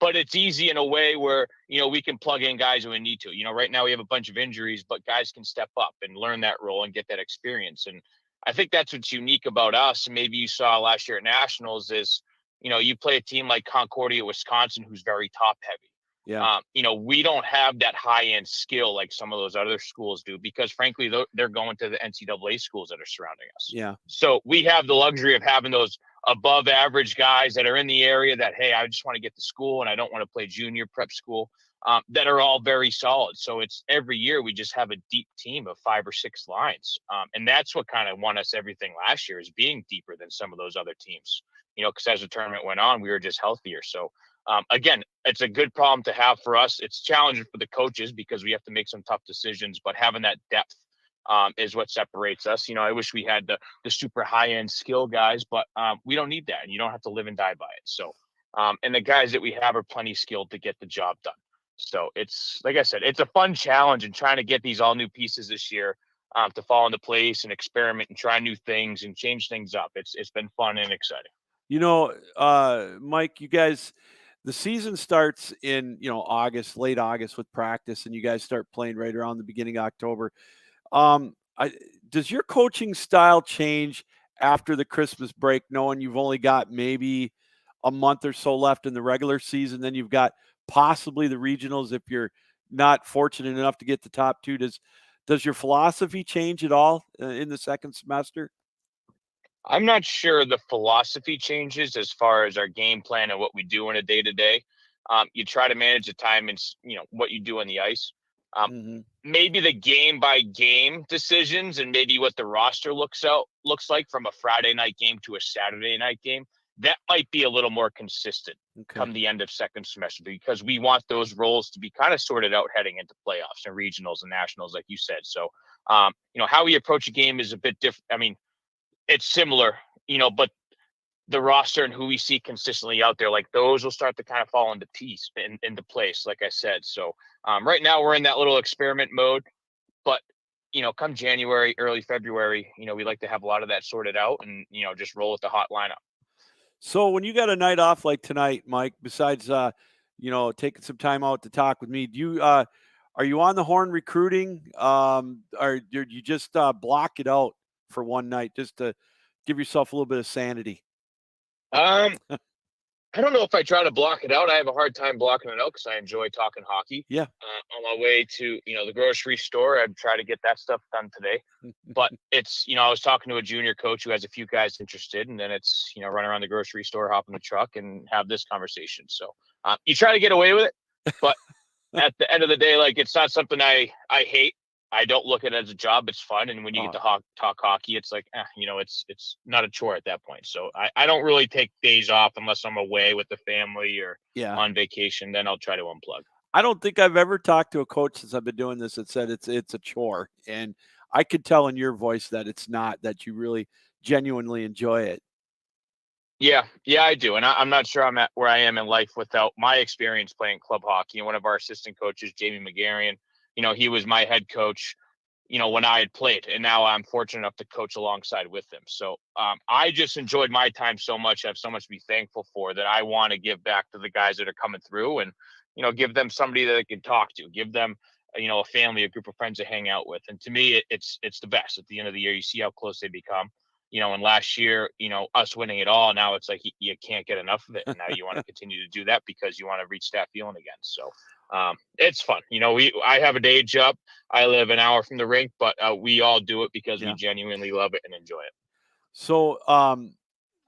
But it's easy in a way where, we can plug in guys when we need to. Right now we have a bunch of injuries, but guys can step up and learn that role and get that experience. And I think that's what's unique about us. And maybe you saw last year at Nationals is, you play a team like Concordia, Wisconsin, who's very top heavy. Yeah. We don't have that high end skill like some of those other schools do because, frankly, they're going to the NCAA schools that are surrounding us. Yeah. So we have the luxury of having those above average guys that are in the area that, hey, I just want to get to school and I don't want to play junior prep school, that are all very solid. So it's every year we just have a deep team of 5 or 6 lines. And that's what kind of won us everything last year, is being deeper than some of those other teams, because as the tournament went on, we were just healthier. So again, it's a good problem to have for us. It's challenging for the coaches because we have to make some tough decisions, but having that depth is what separates us. I wish we had the super high end skill guys, but we don't need that, and you don't have to live and die by it. So, and the guys that we have are plenty skilled to get the job done. So it's, like I said, it's a fun challenge, and trying to get these all new pieces this year to fall into place and experiment and try new things and change things up. It's been fun and exciting. Mike, you guys, the season starts in, August, late August with practice, and you guys start playing right around the beginning of October. Does your coaching style change after the Christmas break, knowing you've only got maybe a month or so left in the regular season? Then you've got possibly the regionals if you're not fortunate enough to get the top two. Does your philosophy change at all in the second semester? I'm not sure the philosophy changes as far as our game plan and what we do in a day to day. You try to manage the time and what you do on the ice. Mm-hmm. Maybe the game by game decisions and maybe what the roster looks like from a Friday night game to a Saturday night game, that might be a little more consistent come the end of second semester, because we want those roles to be kind of sorted out heading into playoffs and regionals and nationals, like you said. So, how we approach a game is a bit different. I mean, it's similar, but the roster and who we see consistently out there, like those will start to kind of fall into place, like I said. So right now we're in that little experiment mode, but come January, early February, we like to have a lot of that sorted out and, just roll with the hot lineup. So when you got a night off like tonight, Mike, besides, taking some time out to talk with me, are you on the horn recruiting? Or do you just block it out for one night just to give yourself a little bit of sanity? I don't know if I try to block it out. I have a hard time blocking it out because I enjoy talking hockey. Yeah. On my way to, the grocery store, I'd try to get that stuff done today. But it's, I was talking to a junior coach who has a few guys interested, and then it's, run around the grocery store, hop in the truck and have this conversation. So you try to get away with it, but at the end of the day, like, it's not something I hate. I don't look at it as a job. It's fun. And when you get to talk hockey, it's like, it's not a chore at that point. So I don't really take days off unless I'm away with the family or on vacation. Then I'll try to unplug. I don't think I've ever talked to a coach since I've been doing this that said it's a chore. And I could tell in your voice that it's not, that you really genuinely enjoy it. Yeah, I do. And I'm not sure I'm at where I am in life without my experience playing club hockey. And one of our assistant coaches, Jamie McGarian, he was my head coach, when I had played, and now I'm fortunate enough to coach alongside with him. So I just enjoyed my time so much. I have so much to be thankful for that I want to give back to the guys that are coming through and, give them somebody that they can talk to, give them, a family, a group of friends to hang out with. And to me, it's the best. At the end of the year, you see how close they become. And last year, us winning it all, now it's like you can't get enough of it. And now you want to continue to do that because you want to reach that feeling again. So it's fun. I have a day job. I live an hour from the rink, but we all do it because we genuinely love it and enjoy it. So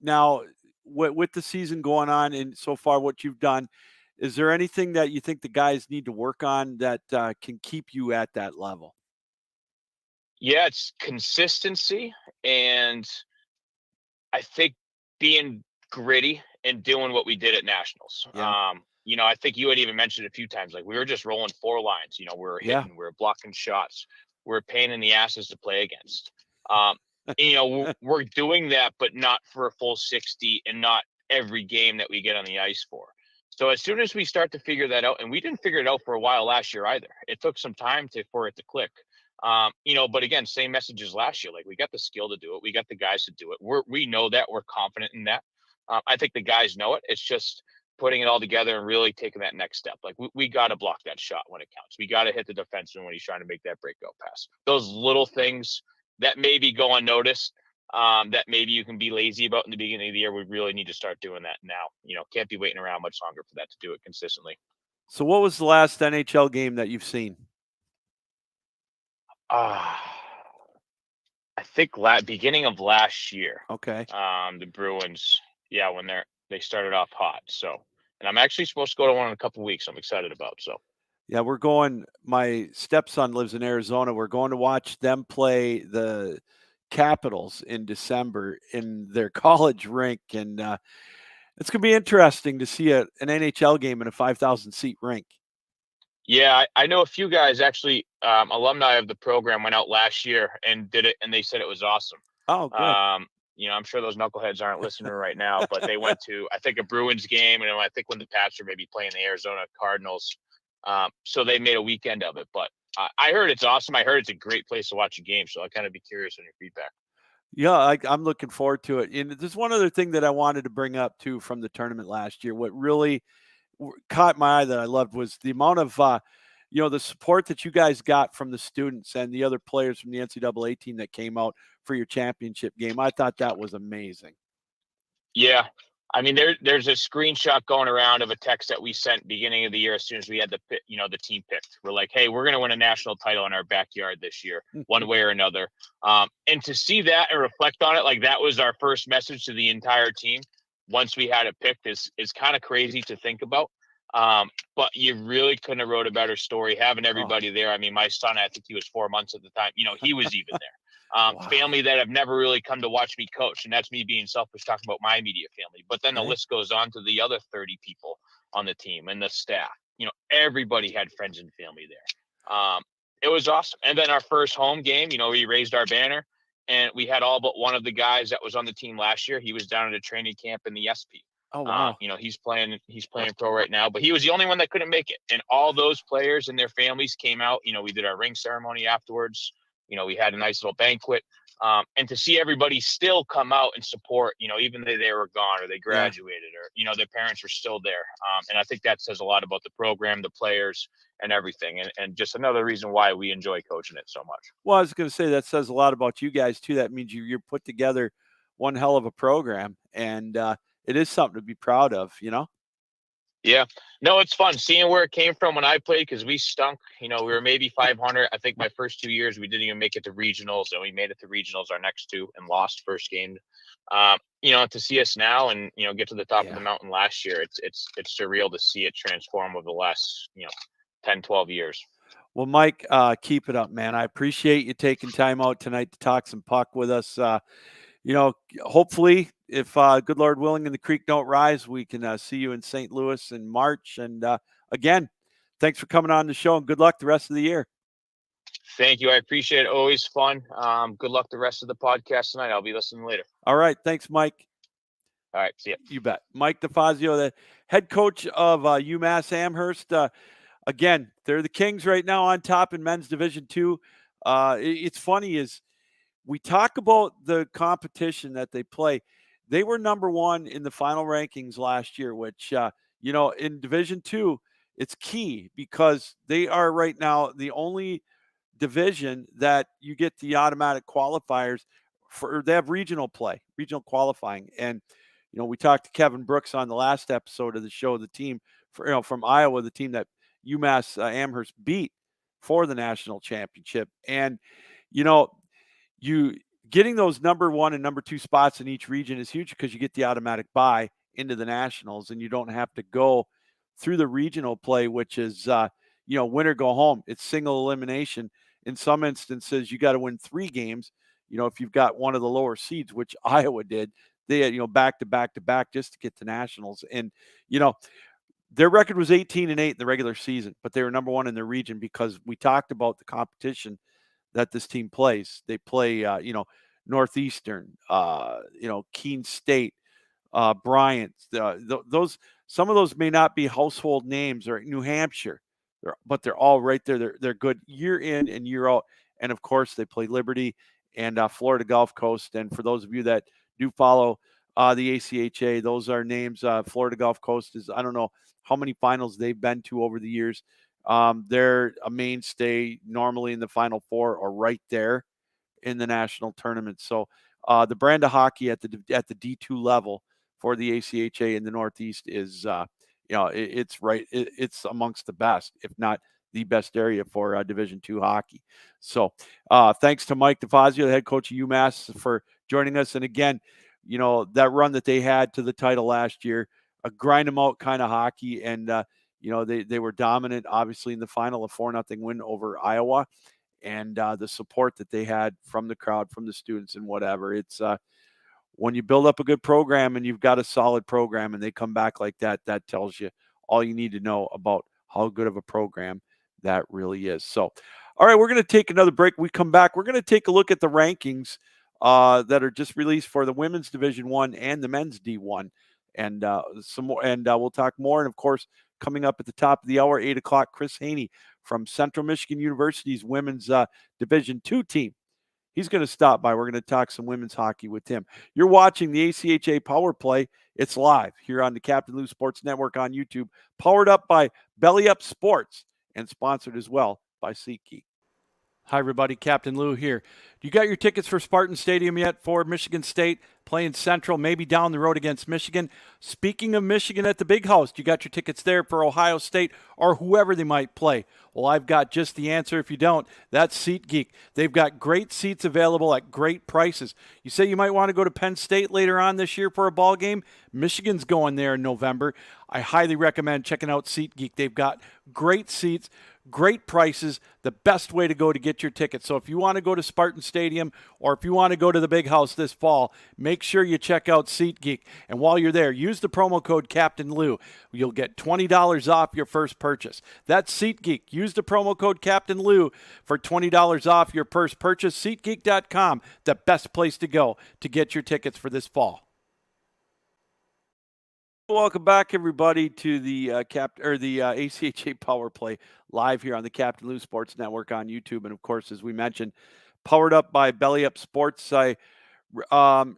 now with the season going on and so far what you've done, is there anything that you think the guys need to work on that can keep you at that level? Yeah, it's consistency, and I think being gritty and doing what we did at nationals. Yeah. I think you had even mentioned a few times, like we were just rolling four lines. We were hitting, we were blocking shots, we were a pain in the asses to play against. We're doing that, but not for a full 60 and not every game that we get on the ice for. So as soon as we start to figure that out, and we didn't figure it out for a while last year either, it took some time for it to click. But again, same message as last year. Like, we got the skill to do it. We got the guys to do it. We know that. We're confident in that. I think the guys know it. It's just putting it all together and really taking that next step. Like, we got to block that shot when it counts. We got to hit the defenseman when he's trying to make that breakout pass. Those little things that maybe go unnoticed, that maybe you can be lazy about in the beginning of the year, we really need to start doing that now. Can't be waiting around much longer for that to do it consistently. So what was the last NHL game that you've seen? I think beginning of last year. Okay. The Bruins, when they started off hot. So, and I'm actually supposed to go to one in a couple of weeks. I'm excited about. So. Yeah, we're going. My stepson lives in Arizona. We're going to watch them play the Capitals in December in their college rink, and it's going to be interesting to see an NHL game in a 5,000 seat rink. Yeah, I know a few guys actually, alumni of the program, went out last year and did it, and they said it was awesome. Oh, good. I'm sure those knuckleheads aren't listening right now, but they went to, I think, a Bruins game, and I think when the Pats were maybe playing the Arizona Cardinals. So they made a weekend of it. But I heard it's awesome. I heard it's a great place to watch a game. So I kind of be curious on your feedback. Yeah, I'm looking forward to it. And there's one other thing that I wanted to bring up too from the tournament last year. What really caught my eye that I loved was the amount of the support that you guys got from the students and the other players from the NCAA team that came out for your championship game. I thought that was amazing. Yeah. I mean, there's a screenshot going around of a text that we sent beginning of the year as soon as we had the team picked. We're like, hey, we're going to win a national title in our backyard this year, one way or another. And to see that and reflect on it, like that was our first message to the entire team once we had it picked is kind of crazy to think about. But you really couldn't have wrote a better story having everybody there. I mean, my son, I think he was 4 months at the time, he was even there. Wow. Family that have never really come to watch me coach. And that's me being selfish, talking about my immediate family. But then the list goes on to the other 30 people on the team and the staff. Everybody had friends and family there. It was awesome. And then our first home game, we raised our banner and we had all but one of the guys that was on the team last year. He was down at a training camp in the SP. Oh, wow. He's playing pro right now, but he was the only one that couldn't make it. And all those players and their families came out. We did our ring ceremony afterwards. We had a nice little banquet. And to see everybody still come out and support, even though they were gone or they graduated or, their parents were still there. And I think that says a lot about the program, the players and everything. And just another reason why we enjoy coaching it so much. Well, I was going to say that says a lot about you guys too. That means you're put together one hell of a program and it is something to be proud of, Yeah, no, it's fun seeing where it came from when I played because we stunk. We were maybe 500. I think my first 2 years we didn't even make it to regionals, and we made it to regionals our next two and lost first game. To see us now and get to the top of the mountain last year, it's surreal to see it transform over the last 10, 12 years. Well, Mike, keep it up, man. I appreciate you taking time out tonight to talk some puck with us. Hopefully, if good Lord willing and the creek don't rise, we can see you in St. Louis in March. And again, thanks for coming on the show and good luck the rest of the year. Thank you. I appreciate it. Always fun. Good luck the rest of the podcast tonight. I'll be listening later. All right. Thanks, Mike. All right. See ya. You bet. Mike Defazio, the head coach of UMass Amherst. Again, they're the Kings right now on top in men's Division II. It's funny is we talk about the competition that they play. They were number one in the final rankings last year, which, in Division II, it's key because they are right now the only division that you get the automatic qualifiers for. They have regional qualifying. And, we talked to Kevin Brooks on the last episode of the show, the team from Iowa, the team that UMass Amherst beat for the national championship. And, you getting those number one and number two spots in each region is huge because you get the automatic bye into the nationals and you don't have to go through the regional play, which is, win or go home. It's single elimination. In some instances, you got to win 3 games. If you've got one of the lower seeds, which Iowa did, they had, back to back to back just to get to nationals. And, their record was 18-8 in the regular season, but they were number one in their region because we talked about the competition that this team plays. They play, Northeastern, Keene State, Bryant. Some of those may not be household names, or New Hampshire, but they're all right there. They're good year in and year out. And of course, they play Liberty and Florida Gulf Coast. And for those of you that do follow the ACHA, those are names. Florida Gulf Coast is, I don't know how many finals they've been to over the years. They're a mainstay normally in the Final Four or right there in the national tournament. So the brand of hockey at the D2 level for the ACHA in the Northeast is, it's amongst the best, if not the best area for Division II hockey. So thanks to Mike Defazio, the head coach of UMass, for joining us. And again, that run that they had to the title last year, a grind them out kind of hockey. And, they were dominant, obviously, in the final, a 4-0 win over Iowa. And the support that they had from the crowd, from the students and whatever. It's when you build up a good program and you've got a solid program and they come back like that, that tells you all you need to know about how good of a program that really is. So, all right, we're going to take another break. We come back. We're going to take a look at the rankings that are just released for the women's Division I and the men's D1. and some more. And we'll talk more. And of course, coming up at the top of the hour, 8 o'clock, Chris Haney from Central Michigan University's women's Division II team. He's going to stop by. We're going to talk some women's hockey with him. You're watching the ACHA Power Play. It's live here on the Captain Lou Sports Network on YouTube, powered up by Belly Up Sports and sponsored as well by SeatGeek. Hi, everybody. Captain Lou here. You got your tickets for Spartan Stadium yet for Michigan State playing Central, maybe down the road against Michigan? Speaking of Michigan at the Big House, you got your tickets there for Ohio State or whoever they might play? Well, I've got just the answer. If you don't, that's SeatGeek. They've got great seats available at great prices. You say you might want to go to Penn State later on this year for a ball game? Michigan's going there in November. I highly recommend checking out SeatGeek. They've got great seats, great prices, the best way to go to get your tickets. So if you want to go to Spartan Stadium or if you want to go to the Big House this fall, make sure you check out SeatGeek. And while you're there, use the promo code Captain Lou. You'll get $20 off your first purchase. That's SeatGeek. Use the promo code Captain Lou for $20 off your first purchase. SeatGeek.com, the best place to go to get your tickets for this fall. Welcome back, everybody, to the ACHA Power Play live here on the Captain Lou Sports Network on YouTube, and of course, as we mentioned, powered up by Belly Up Sports. I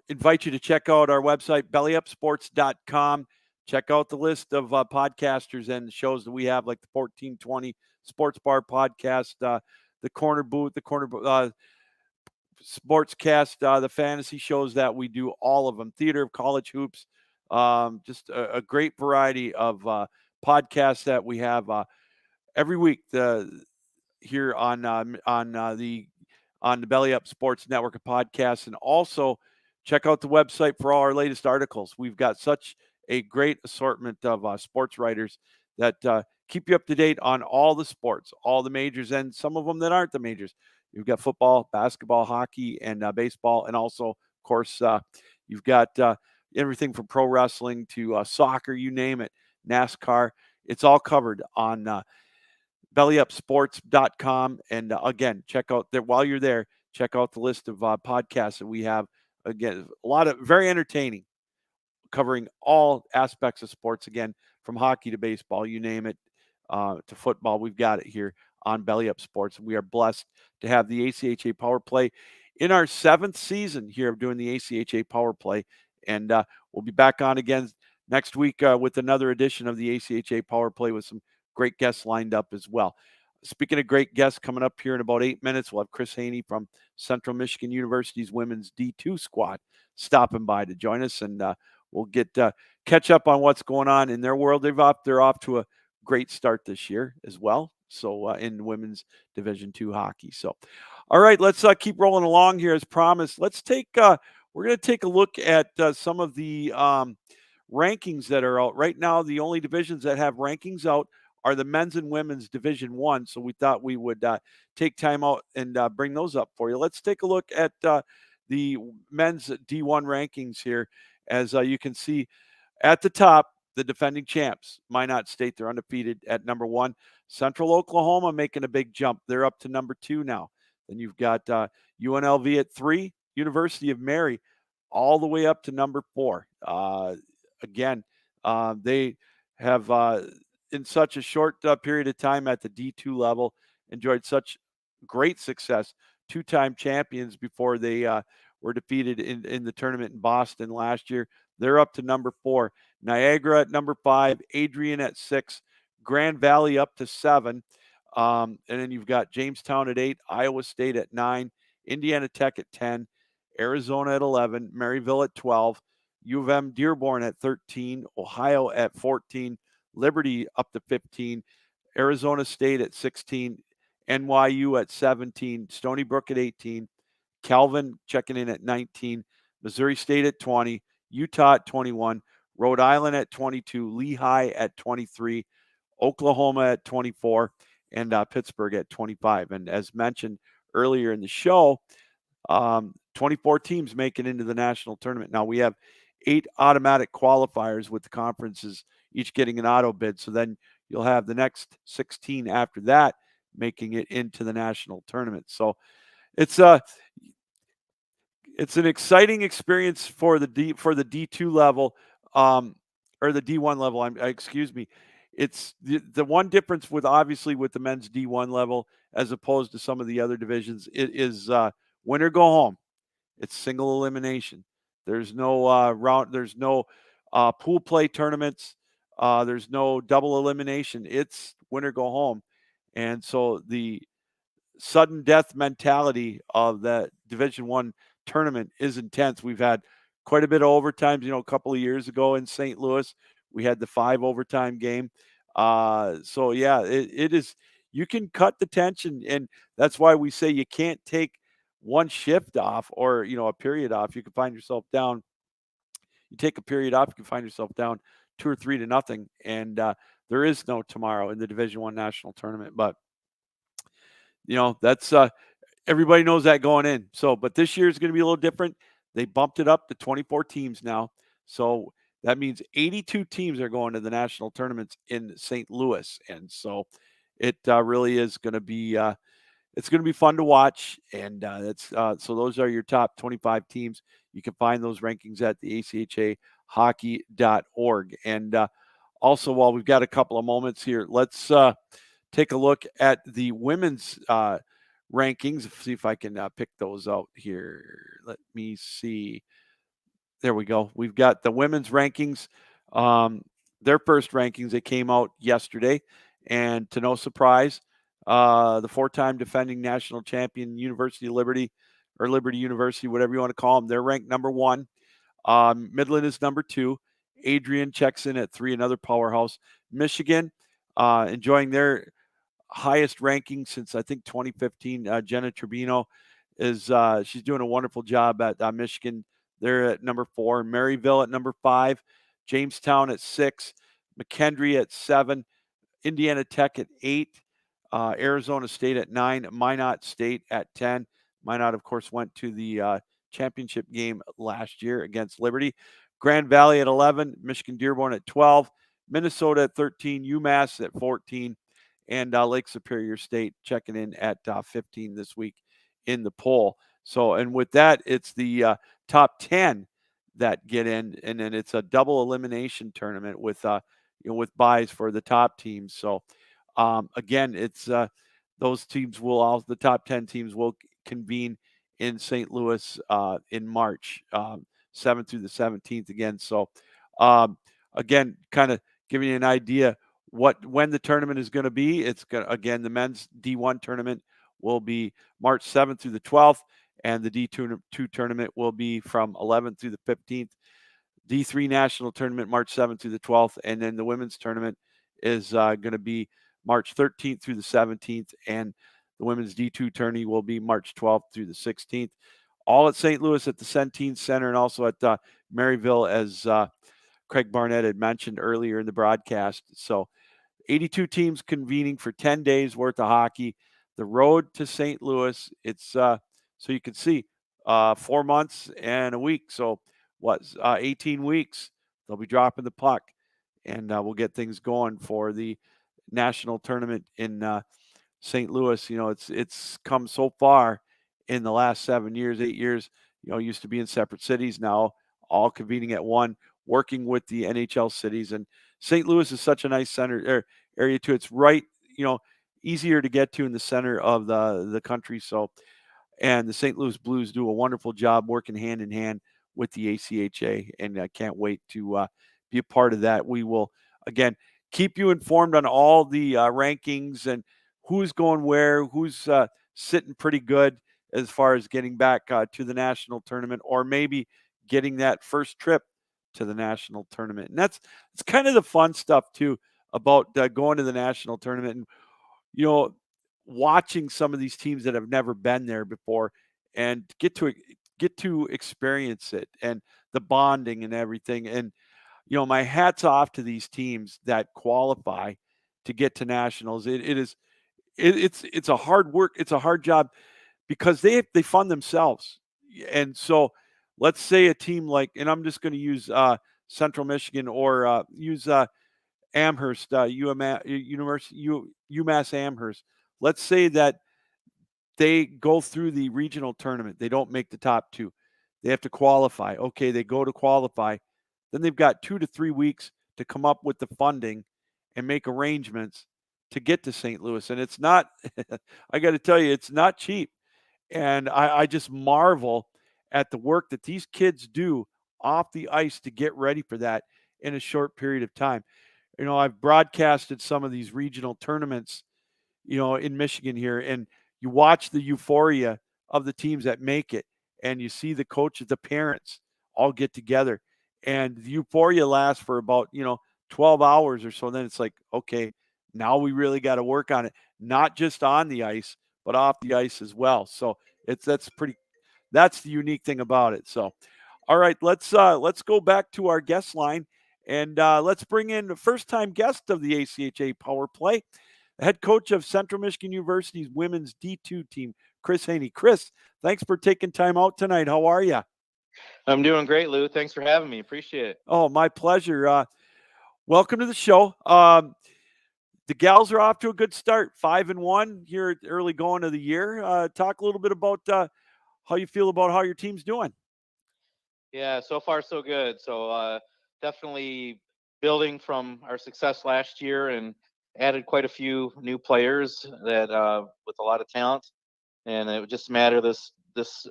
invite you to check out our website, bellyupsports.com. Check out the list of podcasters and shows that we have, like the 1420 Sports Bar podcast, the Corner Booth, the Corner Sportscast, the fantasy shows that we do, all of them, Theater of College Hoops. Just a great variety of podcasts that we have every week here on the Belly Up Sports Network of podcasts. And also check out the website for all our latest articles. We've got such a great assortment of sports writers that keep you up to date on all the sports, all the majors, and some of them that aren't the majors. You've got football, basketball, hockey, and baseball, and also, of course, you've got everything from pro wrestling to soccer, you name it, NASCAR. It's all covered on bellyupsports.com. And again, check out there while you're there, check out the list of podcasts that we have. Again, a lot of very entertaining, covering all aspects of sports, again, from hockey to baseball, you name it, to football. We've got it here on Belly Up Sports. We are blessed to have the ACHA Power Play in our 7th season here of doing the ACHA Power Play. And we'll be back on again next week with another edition of the ACHA Power Play with some great guests lined up as well. Speaking of great guests, coming up here in about 8 minutes, we'll have Chris Haney from Central Michigan University's women's D2 squad stopping by to join us, and we'll get catch up on what's going on in their world. They're off to a great start this year as well. So in women's Division II hockey. So, all right, let's keep rolling along here as promised. Let's take. We're going to take a look at some of the rankings that are out right now. The only divisions that have rankings out are the men's and women's Division I. So we thought we would take time out and bring those up for you. Let's take a look at the men's D1 rankings here. As you can see at the top, the defending champs, Minot State, they're undefeated at number 1. Central Oklahoma making a big jump. They're up to number 2 now. Then you've got UNLV at 3. University of Mary all the way up to number 4. Again, they have in such a short period of time at the D2 level enjoyed such great success. 2-time champions before they were defeated in the tournament in Boston last year. They're up to number 4. Niagara at number 5. Adrian at 6. Grand Valley up to 7. And then you've got Jamestown at 8. Iowa State at 9. Indiana Tech at 10. Arizona at 11, Maryville at 12, U of M Dearborn at 13, Ohio at 14, Liberty up to 15, Arizona State at 16, NYU at 17, Stony Brook at 18, Calvin checking in at 19, Missouri State at 20, Utah at 21, Rhode Island at 22, Lehigh at 23, Oklahoma at 24, and Pittsburgh at 25. And as mentioned earlier in the show, 24 teams making into the national tournament. Now we have 8 automatic qualifiers with the conferences each getting an auto bid. So then you'll have the next 16 after that making it into the national tournament. So it's an exciting experience for the D2 level. or the D1 level. Excuse me. It's the one difference with obviously with the men's D1 level as opposed to some of the other divisions. It is win or go home. It's single elimination. There's no round. There's no pool play tournaments. There's no double elimination. It's win or go home. And so the sudden death mentality of the Division One tournament is intense. We've had quite a bit of overtime. A couple of years ago in St. Louis, we had the 5 overtime game. So yeah, it is. You can cut the tension, and that's why we say you can't take one shift off or a period off. You can find yourself down. You take a period off, you can find yourself down 2 or 3 to nothing, and there is no tomorrow in the Division One national tournament. But that's everybody knows that going in. So, but this year is going to be a little different. They bumped it up to 24 teams now. So that means 82 teams are going to the national tournaments in St. Louis. And so it really is going to be, it's going to be fun to watch. And so those are your top 25 teams. You can find those rankings at the achahockey.org. And also, while we've got a couple of moments here, let's take a look at the women's rankings. See if I can pick those out here. Let me see. There we go. We've got the women's rankings. Their first rankings, they came out yesterday. And to no surprise, the 4-time defending national champion, University of Liberty, or Liberty University, whatever you want to call them, they're ranked number 1. Midland is number 2. Adrian checks in at 3, another powerhouse. Michigan, enjoying their highest ranking since I think 2015. Jenna Tribino is she's doing a wonderful job at Michigan. They're at number 4. Maryville at number 5. Jamestown at 6. McKendree at 7. Indiana Tech at 8. Arizona State at 9. Minot State at 10. Minot, of course, went to the championship game last year against Liberty. Grand Valley at 11. Michigan Dearborn at 12. Minnesota at 13. UMass at 14. And Lake Superior State checking in at 15 this week in the poll. So, and with that, it's the top 10 that get in, and then it's a double elimination tournament with with buys for the top teams. So, again, it's those teams will all the top 10 teams will convene in St. Louis in March 7th through the 17th again. So, again, kind of giving you an idea when the tournament is going to be. It's going to, again, the men's D1 tournament will be March 7th through the 12th, and the D2 tournament will be from 11th through the 15th. D3 national tournament March 7th through the 12th, and then the women's tournament is going to be March 13th through the 17th, and the women's D2 tourney will be March 12th through the 16th. All at St. Louis at the Centene Center, and also at Maryville, as Craig Barnett had mentioned earlier in the broadcast. So 82 teams convening for 10 days worth of hockey. The road to St. Louis, it's so you can see 4 months and a week. So 18 weeks. They'll be dropping the puck, and we'll get things going for the national tournament in St. Louis. It's come so far in the last 7 years, 8 years. Used to be in separate cities, now all convening at one, working with the NHL cities. And St. Louis is such a nice center area too. It's right, easier to get to in the center of the country. So, and the St. Louis Blues do a wonderful job working hand in hand with the ACHA, and I can't wait to be a part of that. We will, again, keep you informed on all the rankings and who's going where, who's sitting pretty good as far as getting back to the national tournament, or maybe getting that first trip to the national tournament. And it's kind of the fun stuff too about going to the national tournament and, watching some of these teams that have never been there before and get to experience it, and the bonding and everything. And, my hat's off to these teams that qualify to get to nationals. It's a hard work. It's a hard job because they fund themselves. And so let's say a team like, and I'm just going to use Central Michigan, or use Amherst, UMass Amherst. Let's say that they go through the regional tournament. They don't make the top 2. They have to qualify. Okay, they go to qualify. Then they've got 2 to 3 weeks to come up with the funding and make arrangements to get to St. Louis. And it's not, I got to tell you, it's not cheap. And I just marvel at the work that these kids do off the ice to get ready for that in a short period of time. I've broadcasted some of these regional tournaments, in Michigan here, and you watch the euphoria of the teams that make it, and you see the coaches, the parents all get together, and the euphoria lasts for about, 12 hours or so. Then it's like, okay, now we really got to work on it, not just on the ice, but off the ice as well. So that's the unique thing about it. So, all right, let's go back to our guest line, and let's bring in the first-time guest of the ACHA Power Play, the head coach of Central Michigan University's women's D2 team, Chris Haney. Chris, thanks for taking time out tonight. How are you? I'm doing great, Lou. Thanks for having me. Appreciate it. Oh, my pleasure. Welcome to the show. The gals are off to a good start, 5-1 here early going of the year. Talk a little bit about how you feel about how your team's doing. Yeah, so far so good. So definitely building from our success last year and added quite a few new players that with a lot of talent. And it was just a matter this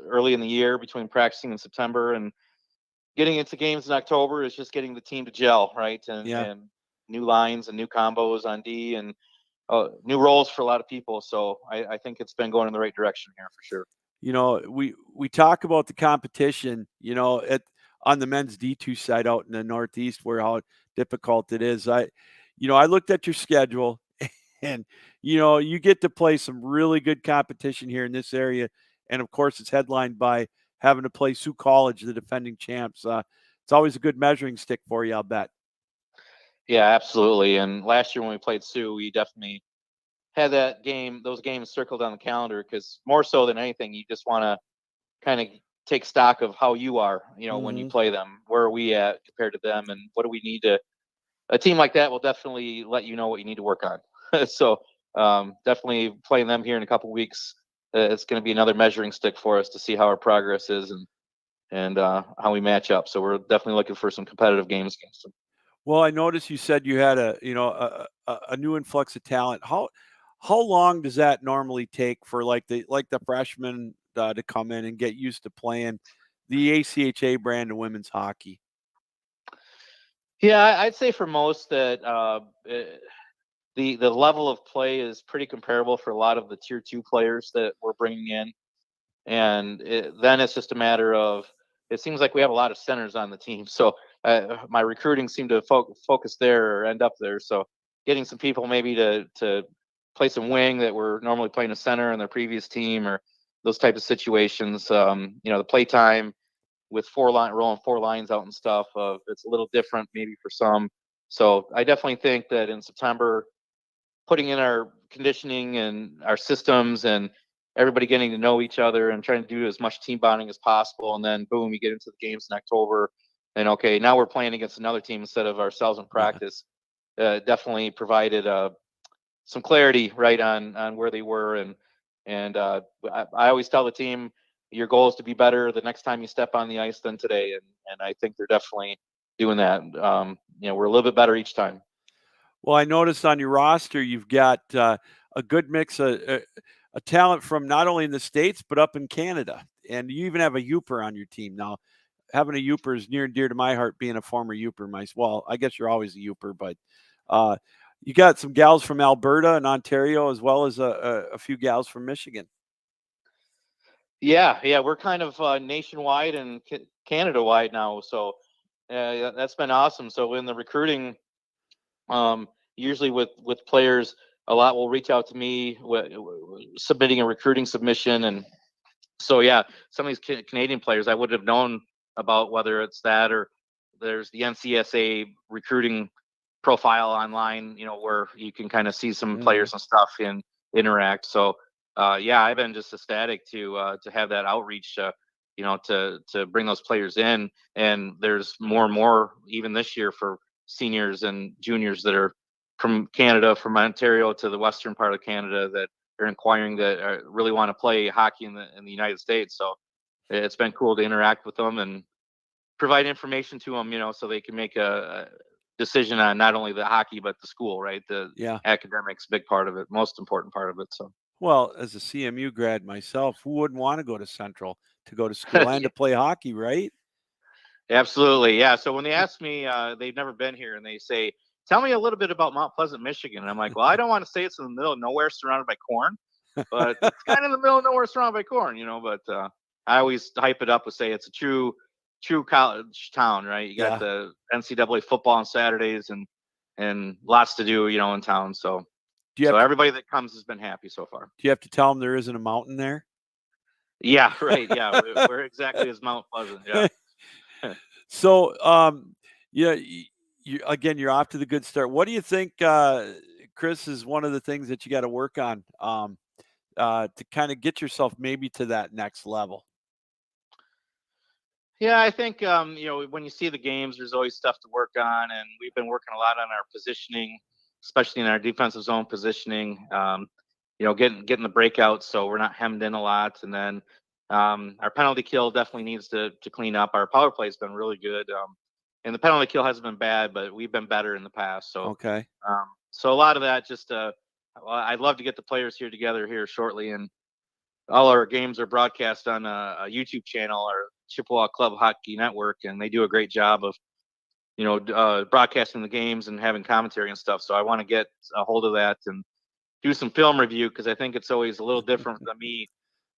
early in the year between practicing in September and getting into games in October is just getting the team to gel, right? And new lines and new combos on D and new roles for a lot of people. So I think it's been going in the right direction here for sure. We talk about the competition, on the men's D2 side out in the Northeast, where how difficult it is. I looked at your schedule, and you get to play some really good competition here in this area, and of course, it's headlined by having to play Sioux College, the defending champs. It's always a good measuring stick for you, I'll bet. Yeah, absolutely. And last year when we played Sioux, we definitely had those games circled on the calendar because more so than anything, you just want to kind of take stock of how you are, when you play them. Where are we at compared to them, and what do we need to? A team like that will definitely let you know what you need to work on. So definitely playing them here in a couple weeks, it's going to be another measuring stick for us to see how our progress is and how we match up. So we're definitely looking for some competitive games against them. Well, I noticed you said you had a new influx of talent. How long does that normally take for like the freshmen to come in and get used to playing the ACHA brand of women's hockey? Yeah, I'd say for most that the level of play is pretty comparable for a lot of the tier 2 players that we're bringing in, and then it's just a matter of it seems like we have a lot of centers on the team, so my recruiting seemed to focus there or end up there. So getting some people maybe to play some wing that were normally playing a center in their previous team or those type of situations. The play time with rolling 4 lines out and stuff, it's a little different maybe for some. So I definitely think that in September, putting in our conditioning and our systems and everybody getting to know each other and trying to do as much team bonding as possible. And then boom, you get into the games in October and okay, now we're playing against another team instead of ourselves in practice. Definitely provided some clarity right on where they were. And I always tell the team, your goal is to be better the next time you step on the ice than today. And I think they're definitely doing that. We're a little bit better each time. Well, I noticed on your roster, you've got a good mix of a talent from not only in the States, but up in Canada. And you even have a Youper on your team. Now, having a Youper is near and dear to my heart, being a former Youper myself. Well, I guess you're always a Youper, but you got some gals from Alberta and Ontario, as well as a few gals from Michigan. Yeah, we're kind of nationwide and Canada-wide now, so that's been awesome. So in the recruiting, usually with players, a lot will reach out to me submitting a recruiting submission, and so yeah, some of these Canadian players I would have known about, whether it's that or there's the NCSA recruiting profile online, where you can kind of see some players and stuff and interact. So yeah, I've been just ecstatic to have that outreach, to bring those players in. And there's more and more even this year for seniors and juniors that are from Canada, from Ontario to the western part of Canada, that are inquiring that really want to play hockey in the United States. So it's been cool to interact with them and provide information to them, so they can make decision on not only the hockey but the school, right? The Yeah. academics, big part of it, most important part of it. So Well, as a CMU grad myself, who wouldn't want to go to Central to go to school and to play hockey, right? absolutely, yeah. So when they ask me, they've never been here, and they say, "Tell me a little bit about Mount Pleasant, Michigan." And I'm like, "Well, I don't want to say it's in the middle of nowhere, surrounded by corn, but it's kind of in the middle of nowhere, surrounded by corn, you know." But I always hype it up and say it's a true college town, right? You got Yeah. the NCAA football on Saturdays and lots to do, you know, in town. So Do you have everybody that comes has been happy so far. do you have to tell them there isn't a mountain there? Yeah, right. Yeah, we're exactly as Mount Pleasant. Yeah. So, yeah, you again, you're off to the good start. What do you think, Chris, is one of the things that you got to work on to kind of get yourself maybe to that next level? Yeah, I think you know, when you see the games, there's always stuff to work on, and we've been working a lot on our positioning, especially in our defensive zone positioning. You know, getting the breakouts so we're not hemmed in a lot, and then our penalty kill definitely needs to clean up. Our power play has been really good, and the penalty kill hasn't been bad, but we've been better in the past. So Okay. so a lot of that just well, I'd love to get the players here together here shortly, and all our games are broadcast on a YouTube channel, our Chippewa Club Hockey Network, and they do a great job of, you know, broadcasting the games and having commentary and stuff. So I want to get a hold of that and do some film review, because I think it's always a little different than me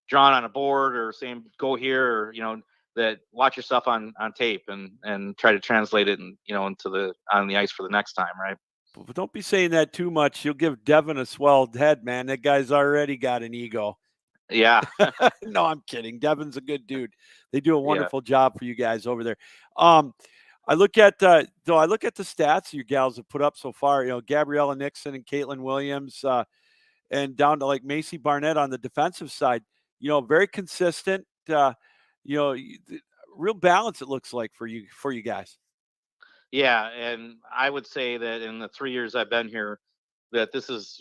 drawing on a board or saying go here, or you know, that watch yourself on tape and try to translate it and, you know, into the on the ice for the next time, right? But don't be saying that too much. You'll give Devin a swelled head, man. That guy's already got an ego. Yeah. No, I'm kidding. Devin's a good dude. They do a Yeah. wonderful job for you guys over there. I look at though I look at the stats you gals have put up so far. You know, Gabriella Nixon and Caitlin Williams, and down to like Macy Barnett on the defensive side. You know, very consistent. You know, real balance. It looks like for you guys. Yeah, and I would say that in the 3 years I've been here, that this is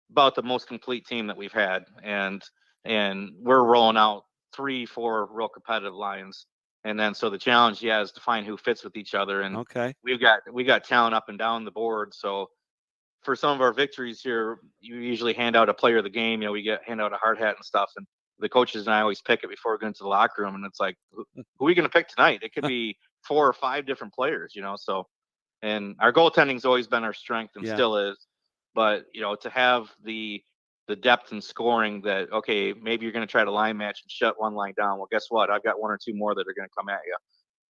about the most complete team that we've had, and we're rolling out 3, 4 real competitive lines, and then so the challenge, yeah, is to find who fits with each other, and Okay. we got talent up and down the board. So for some of our victories here, you usually hand out a player of the game. You know, we hand out a hard hat and stuff, and the coaches and I always pick it before we go into the locker room, and it's like, who are we going to pick tonight? It could be 4 or 5 different players, you know. So, and our goaltending's always been our strength and Yeah. still is, but you know, to have the depth and scoring that, okay, maybe you're going to try to line match and shut one line down. Well, guess what? I've got 1 or 2 more that are going to come at you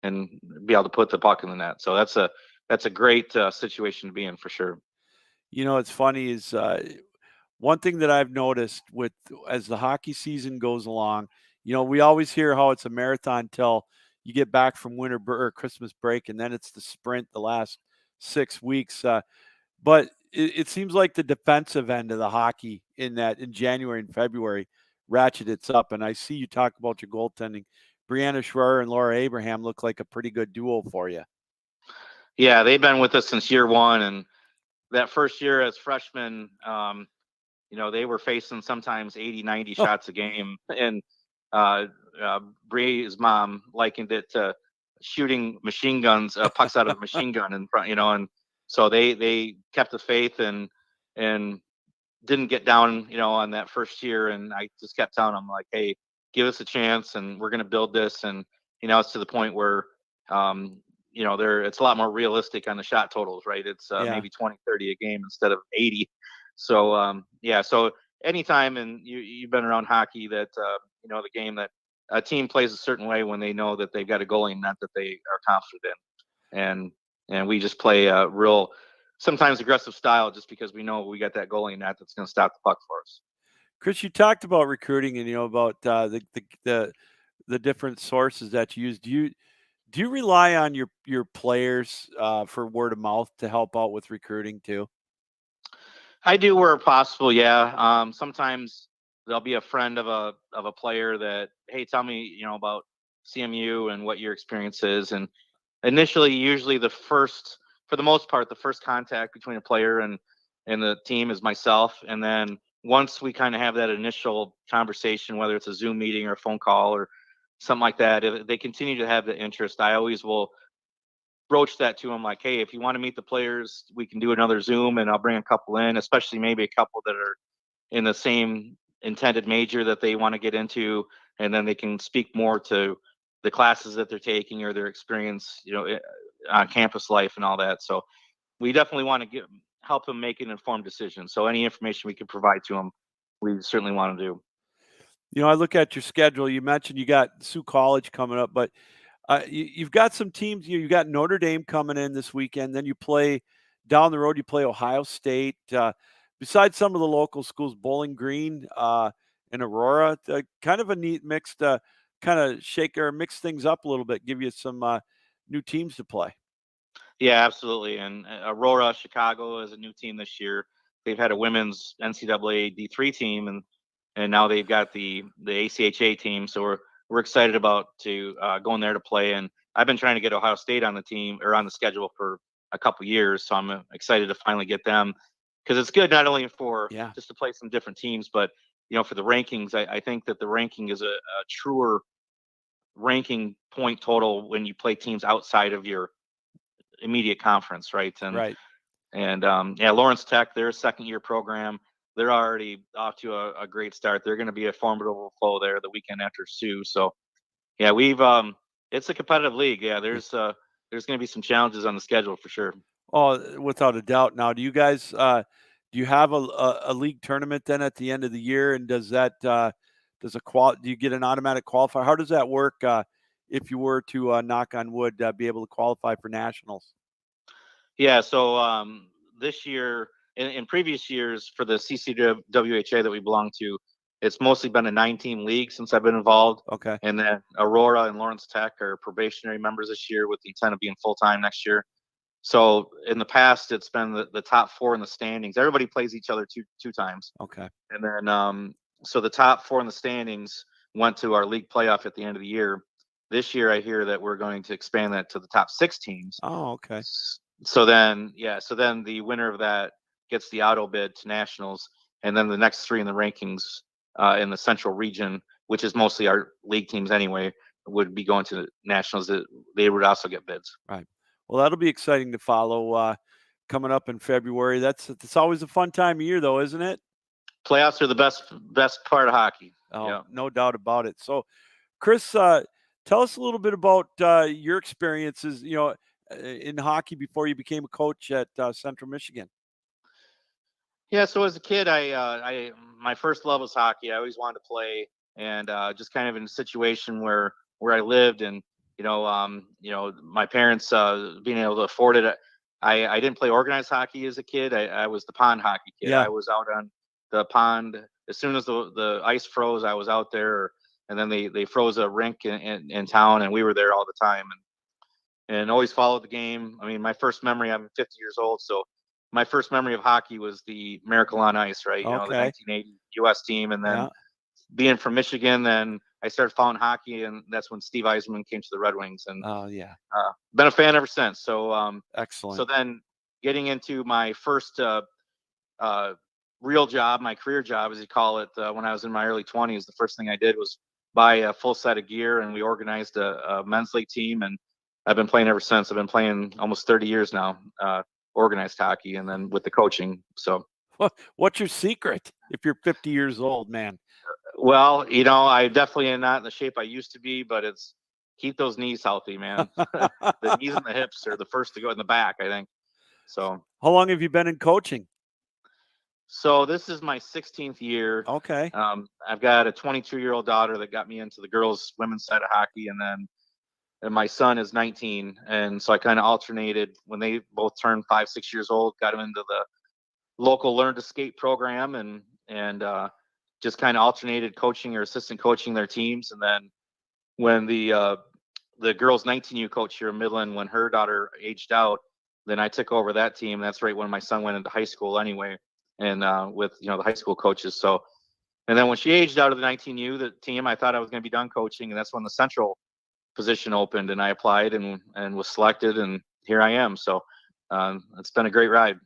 and be able to put the puck in the net. So that's a great situation to be in for sure. You know, it's funny is one thing that I've noticed with as the hockey season goes along, you know, we always hear how it's a marathon till you get back from winter or Christmas break, and then it's the sprint the last 6 weeks. But it seems like the defensive end of the hockey in January and February ratchets up. And I see you talk about your goaltending. Brianna Schreier and Laura Abraham look like a pretty good duo for you. Yeah, they've been with us since year one, and that first year as freshmen, you know, they were facing sometimes 80, 90 shots a game, and Bree's mom likened it to shooting machine guns, pucks out of a machine gun in front, you know, and so they kept the faith and didn't get down, you know, on that first year, and I just kept telling them like, hey, give us a chance, and we're going to build this, and you know, it's to the point where you know, it's a lot more realistic on the shot totals, right? It's Yeah. maybe 20, 30 a game instead of 80. So yeah, so anytime, and you've been around hockey, that you know, the game that a team plays a certain way when they know that they've got a goalie net that they are confident in, and we just play a real sometimes aggressive style just because we know we got that goalie net that's going to stop the puck for us. Chris, you talked about recruiting and, you know, about the different sources that you use. Do you rely on your players for word of mouth to help out with recruiting too? I do where possible, yeah. Sometimes there'll be a friend of a player that, hey, tell me, you know, about CMU and what your experience is. And initially, usually for the most part, the first contact between a player and the team is myself. And then once we kind of have that initial conversation, whether it's a Zoom meeting or a phone call or something like that, if they continue to have the interest, I always will broached that to them, like, hey, if you want to meet the players, we can do another Zoom, and I'll bring a couple in, especially maybe a couple that are in the same intended major that they want to get into, and then they can speak more to the classes that they're taking or their experience, on campus life and all that. So we definitely want to help them make an informed decision. So any information we can provide to them, we certainly want to do. I look at your schedule. You mentioned you got Sioux College coming up, but you've got some teams. You got Notre Dame coming in this weekend. Then you play down the road. You play Ohio State. Besides some of the local schools, Bowling Green and Aurora, kind of a neat mix to kind of shake or mix things up a little bit. Give you some new teams to play. Yeah, absolutely. And Aurora, Chicago is a new team this year. They've had a women's NCAA D3 team, and now they've got the ACHA team. So we're excited about going there to play. And I've been trying to get Ohio State on the team or on the schedule for a couple years. So I'm excited to finally get them, because it's good not only for just to play some different teams, but for the rankings. I think that the ranking is a truer ranking point total when you play teams outside of your immediate conference, right? And Lawrence Tech, their second-year program, they're already off to a great start. They're going to be a formidable foe there the weekend after Sioux. So, we've it's a competitive league. Yeah, there's going to be some challenges on the schedule for sure. Oh, without a doubt. Now, do you guys do you have a league tournament then at the end of the year? And does that do you get an automatic qualifier? How does that work if you were to knock on wood be able to qualify for nationals? Yeah, so this year, in previous years for the CCWHA that we belong to, it's mostly been a 9-team league since I've been involved. Okay. And then Aurora and Lawrence Tech are probationary members this year with the intent of being full-time next year. So in the past, it's been the top 4 in the standings. Everybody plays each other two times. Okay. And then so the top 4 in the standings went to our league playoff at the end of the year. This year, I hear that we're going to expand that to the top 6 teams. Oh, okay. So then the winner of that gets the auto bid to nationals, and then the next 3 in the rankings in the central region, which is mostly our league teams anyway, would be going to nationals. That they would also get bids. Right. Well, that'll be exciting to follow coming up in February. It's always a fun time of year, though, isn't it? Playoffs are the best part of hockey. Oh, yeah. No doubt about it. So, Chris, tell us a little bit about your experiences, in hockey before you became a coach at Central Michigan. Yeah, so as a kid, I my first love was hockey. I always wanted to play, and just kind of in a situation where I lived, and my parents being able to afford it. I didn't play organized hockey as a kid. I was the pond hockey kid. Yeah. I was out on the pond as soon as the ice froze. I was out there, and then they froze a rink in town, and we were there all the time, and always followed the game. I mean, my first memory, I'm 50 years old, so my first memory of hockey was the Miracle on Ice, right? Okay. The 1980 U.S. team, and then being from Michigan, then I started following hockey, and that's when Steve Yzerman came to the Red Wings, and been a fan ever since. So excellent. So then getting into my first real job, my career job, as you call it, when I was in my early 20s, the first thing I did was buy a full set of gear, and we organized a men's league team, and I've been playing ever since. I've been playing almost 30 years now, organized hockey, and then with the coaching. So what's your secret if you're 50 years old, man? Well, I definitely am not in the shape I used to be, but it's keep those knees healthy, man. The knees and the hips are the first to go in the back, I think. So how long have you been in coaching? So this is my 16th year. Okay. I've got a 22-year-old daughter that got me into the women's side of hockey, and my son is 19, and so I kind of alternated when they both turned 5-6 years old, got them into the local Learn to Skate program, and just kind of alternated coaching or assistant coaching their teams. And then when the girls 19U coach here in Midland, when her daughter aged out, then I took over that team. That's right when my son went into high school anyway, and with the high school coaches. So, and then when she aged out of the 19U, the team, I thought I was going to be done coaching, and that's when the central position opened, and I applied and was selected, and here I am. So it's been a great ride.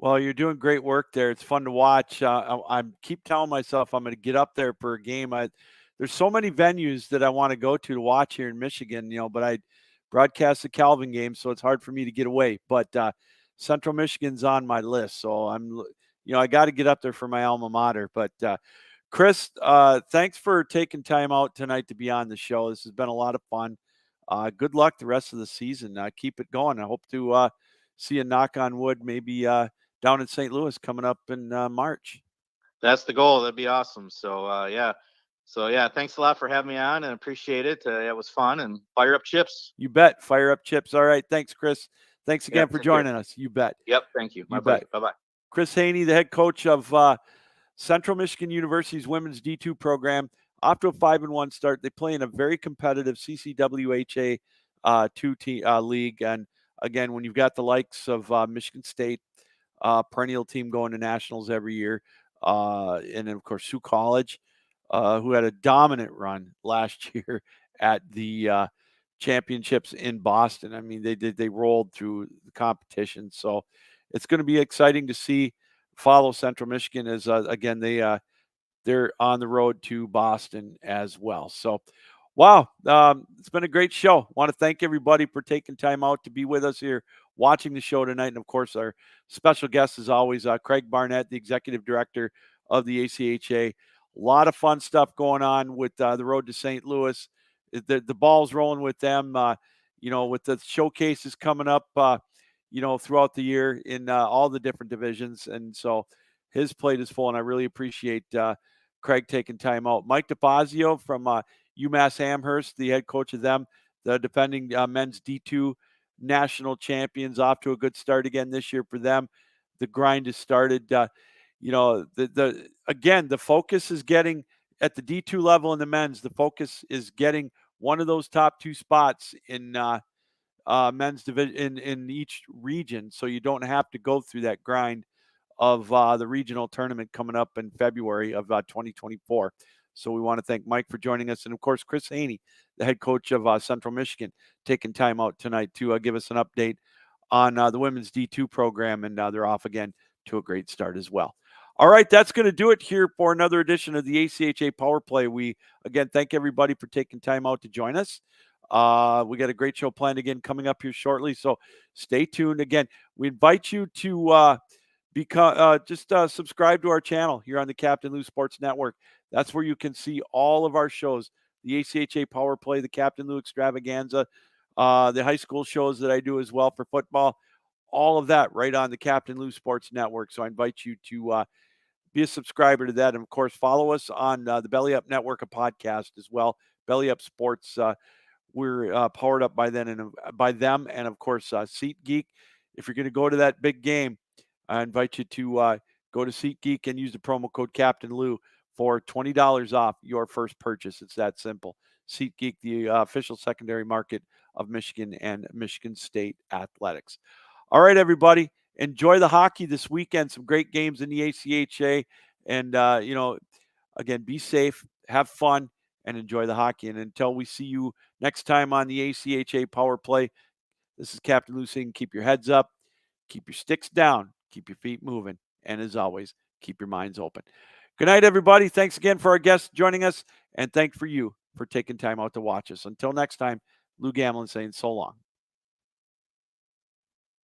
Well, you're doing great work there. It's fun to watch. I keep telling myself I'm going to get up there for a game. There's so many venues that I want to go to watch here in Michigan, but broadcast the Calvin game, so it's hard for me to get away. But Central Michigan's on my list, so I got to get up there for my alma mater. But Chris, thanks for taking time out tonight to be on the show. This has been a lot of fun. Good luck the rest of the season. Keep it going. I hope to see a knock on wood, maybe down in St. Louis coming up in March. That's the goal. That'd be awesome. So, yeah. So, yeah, thanks a lot for having me on and appreciate it. It was fun, and fire up chips. You bet. Fire up chips. All right. Thanks, Chris. Thanks again for take joining care. us. You bet. Yep. Thank you. My You pleasure. bet. Bye-bye. Chris Haney, the head coach of Central Michigan University's women's D2 program, off to a 5-1 start. They play in a very competitive CCWHA 2 league. And again, when you've got the likes of Michigan State, perennial team going to nationals every year, and then, of course, Sioux College, who had a dominant run last year at the championships in Boston. I mean, they rolled through the competition. So it's going to be exciting to follow Central Michigan as, again, they're on the road to Boston as well. So, wow, it's been a great show. Want to thank everybody for taking time out to be with us here, watching the show tonight. And, of course, our special guest, as always, Craig Barnett, the executive director of the ACHA. A lot of fun stuff going on with the road to St. Louis. The ball's rolling with them, with the showcases coming up, throughout the year in all the different divisions. And so his plate is full, and I really appreciate Craig taking time out. Mike Defazio from UMass Amherst, the head coach of them, the defending men's D2 national champions, off to a good start again this year for them. The grind has started. Again, the focus is getting at the D2 level in the men's. The focus is getting one of those top 2 spots in men's division in each region, so you don't have to go through that grind of the regional tournament coming up in February of 2024. So we want to thank Mike for joining us, and of course Chris Haney, the head coach of Central Michigan, taking time out tonight to give us an update on the women's D2 program, and they're off again to a great start as well. All right, that's going to do it here for another edition of the ACHA Power Play. We, again, thank everybody for taking time out to join us. We got a great show planned again coming up here shortly, so stay tuned. Again, we invite you to subscribe to our channel here on the Captain Lou Sports Network. That's where you can see all of our shows, the ACHA Power Play, the Captain Lou Extravaganza, the high school shows that I do as well for football, all of that right on the Captain Lou Sports Network. So I invite you to be a subscriber to that. And, of course, follow us on the Belly Up Network of podcast as well, Belly Up Sports. We're powered up by them, and of course, SeatGeek. If you're going to go to that big game, I invite you to go to SeatGeek and use the promo code Captain Lou for $20 off your first purchase. It's that simple. SeatGeek, the official secondary market of Michigan and Michigan State athletics. All right, everybody, enjoy the hockey this weekend. Some great games in the ACHA, and again, be safe, have fun, and enjoy the hockey. And until we see you next time on the ACHA Power Play, this is Captain Lou saying, keep your heads up, keep your sticks down, keep your feet moving, and as always, keep your minds open. Good night, everybody. Thanks again for our guests joining us, and thanks for you for taking time out to watch us. Until next time, Lou Gamlin saying so long.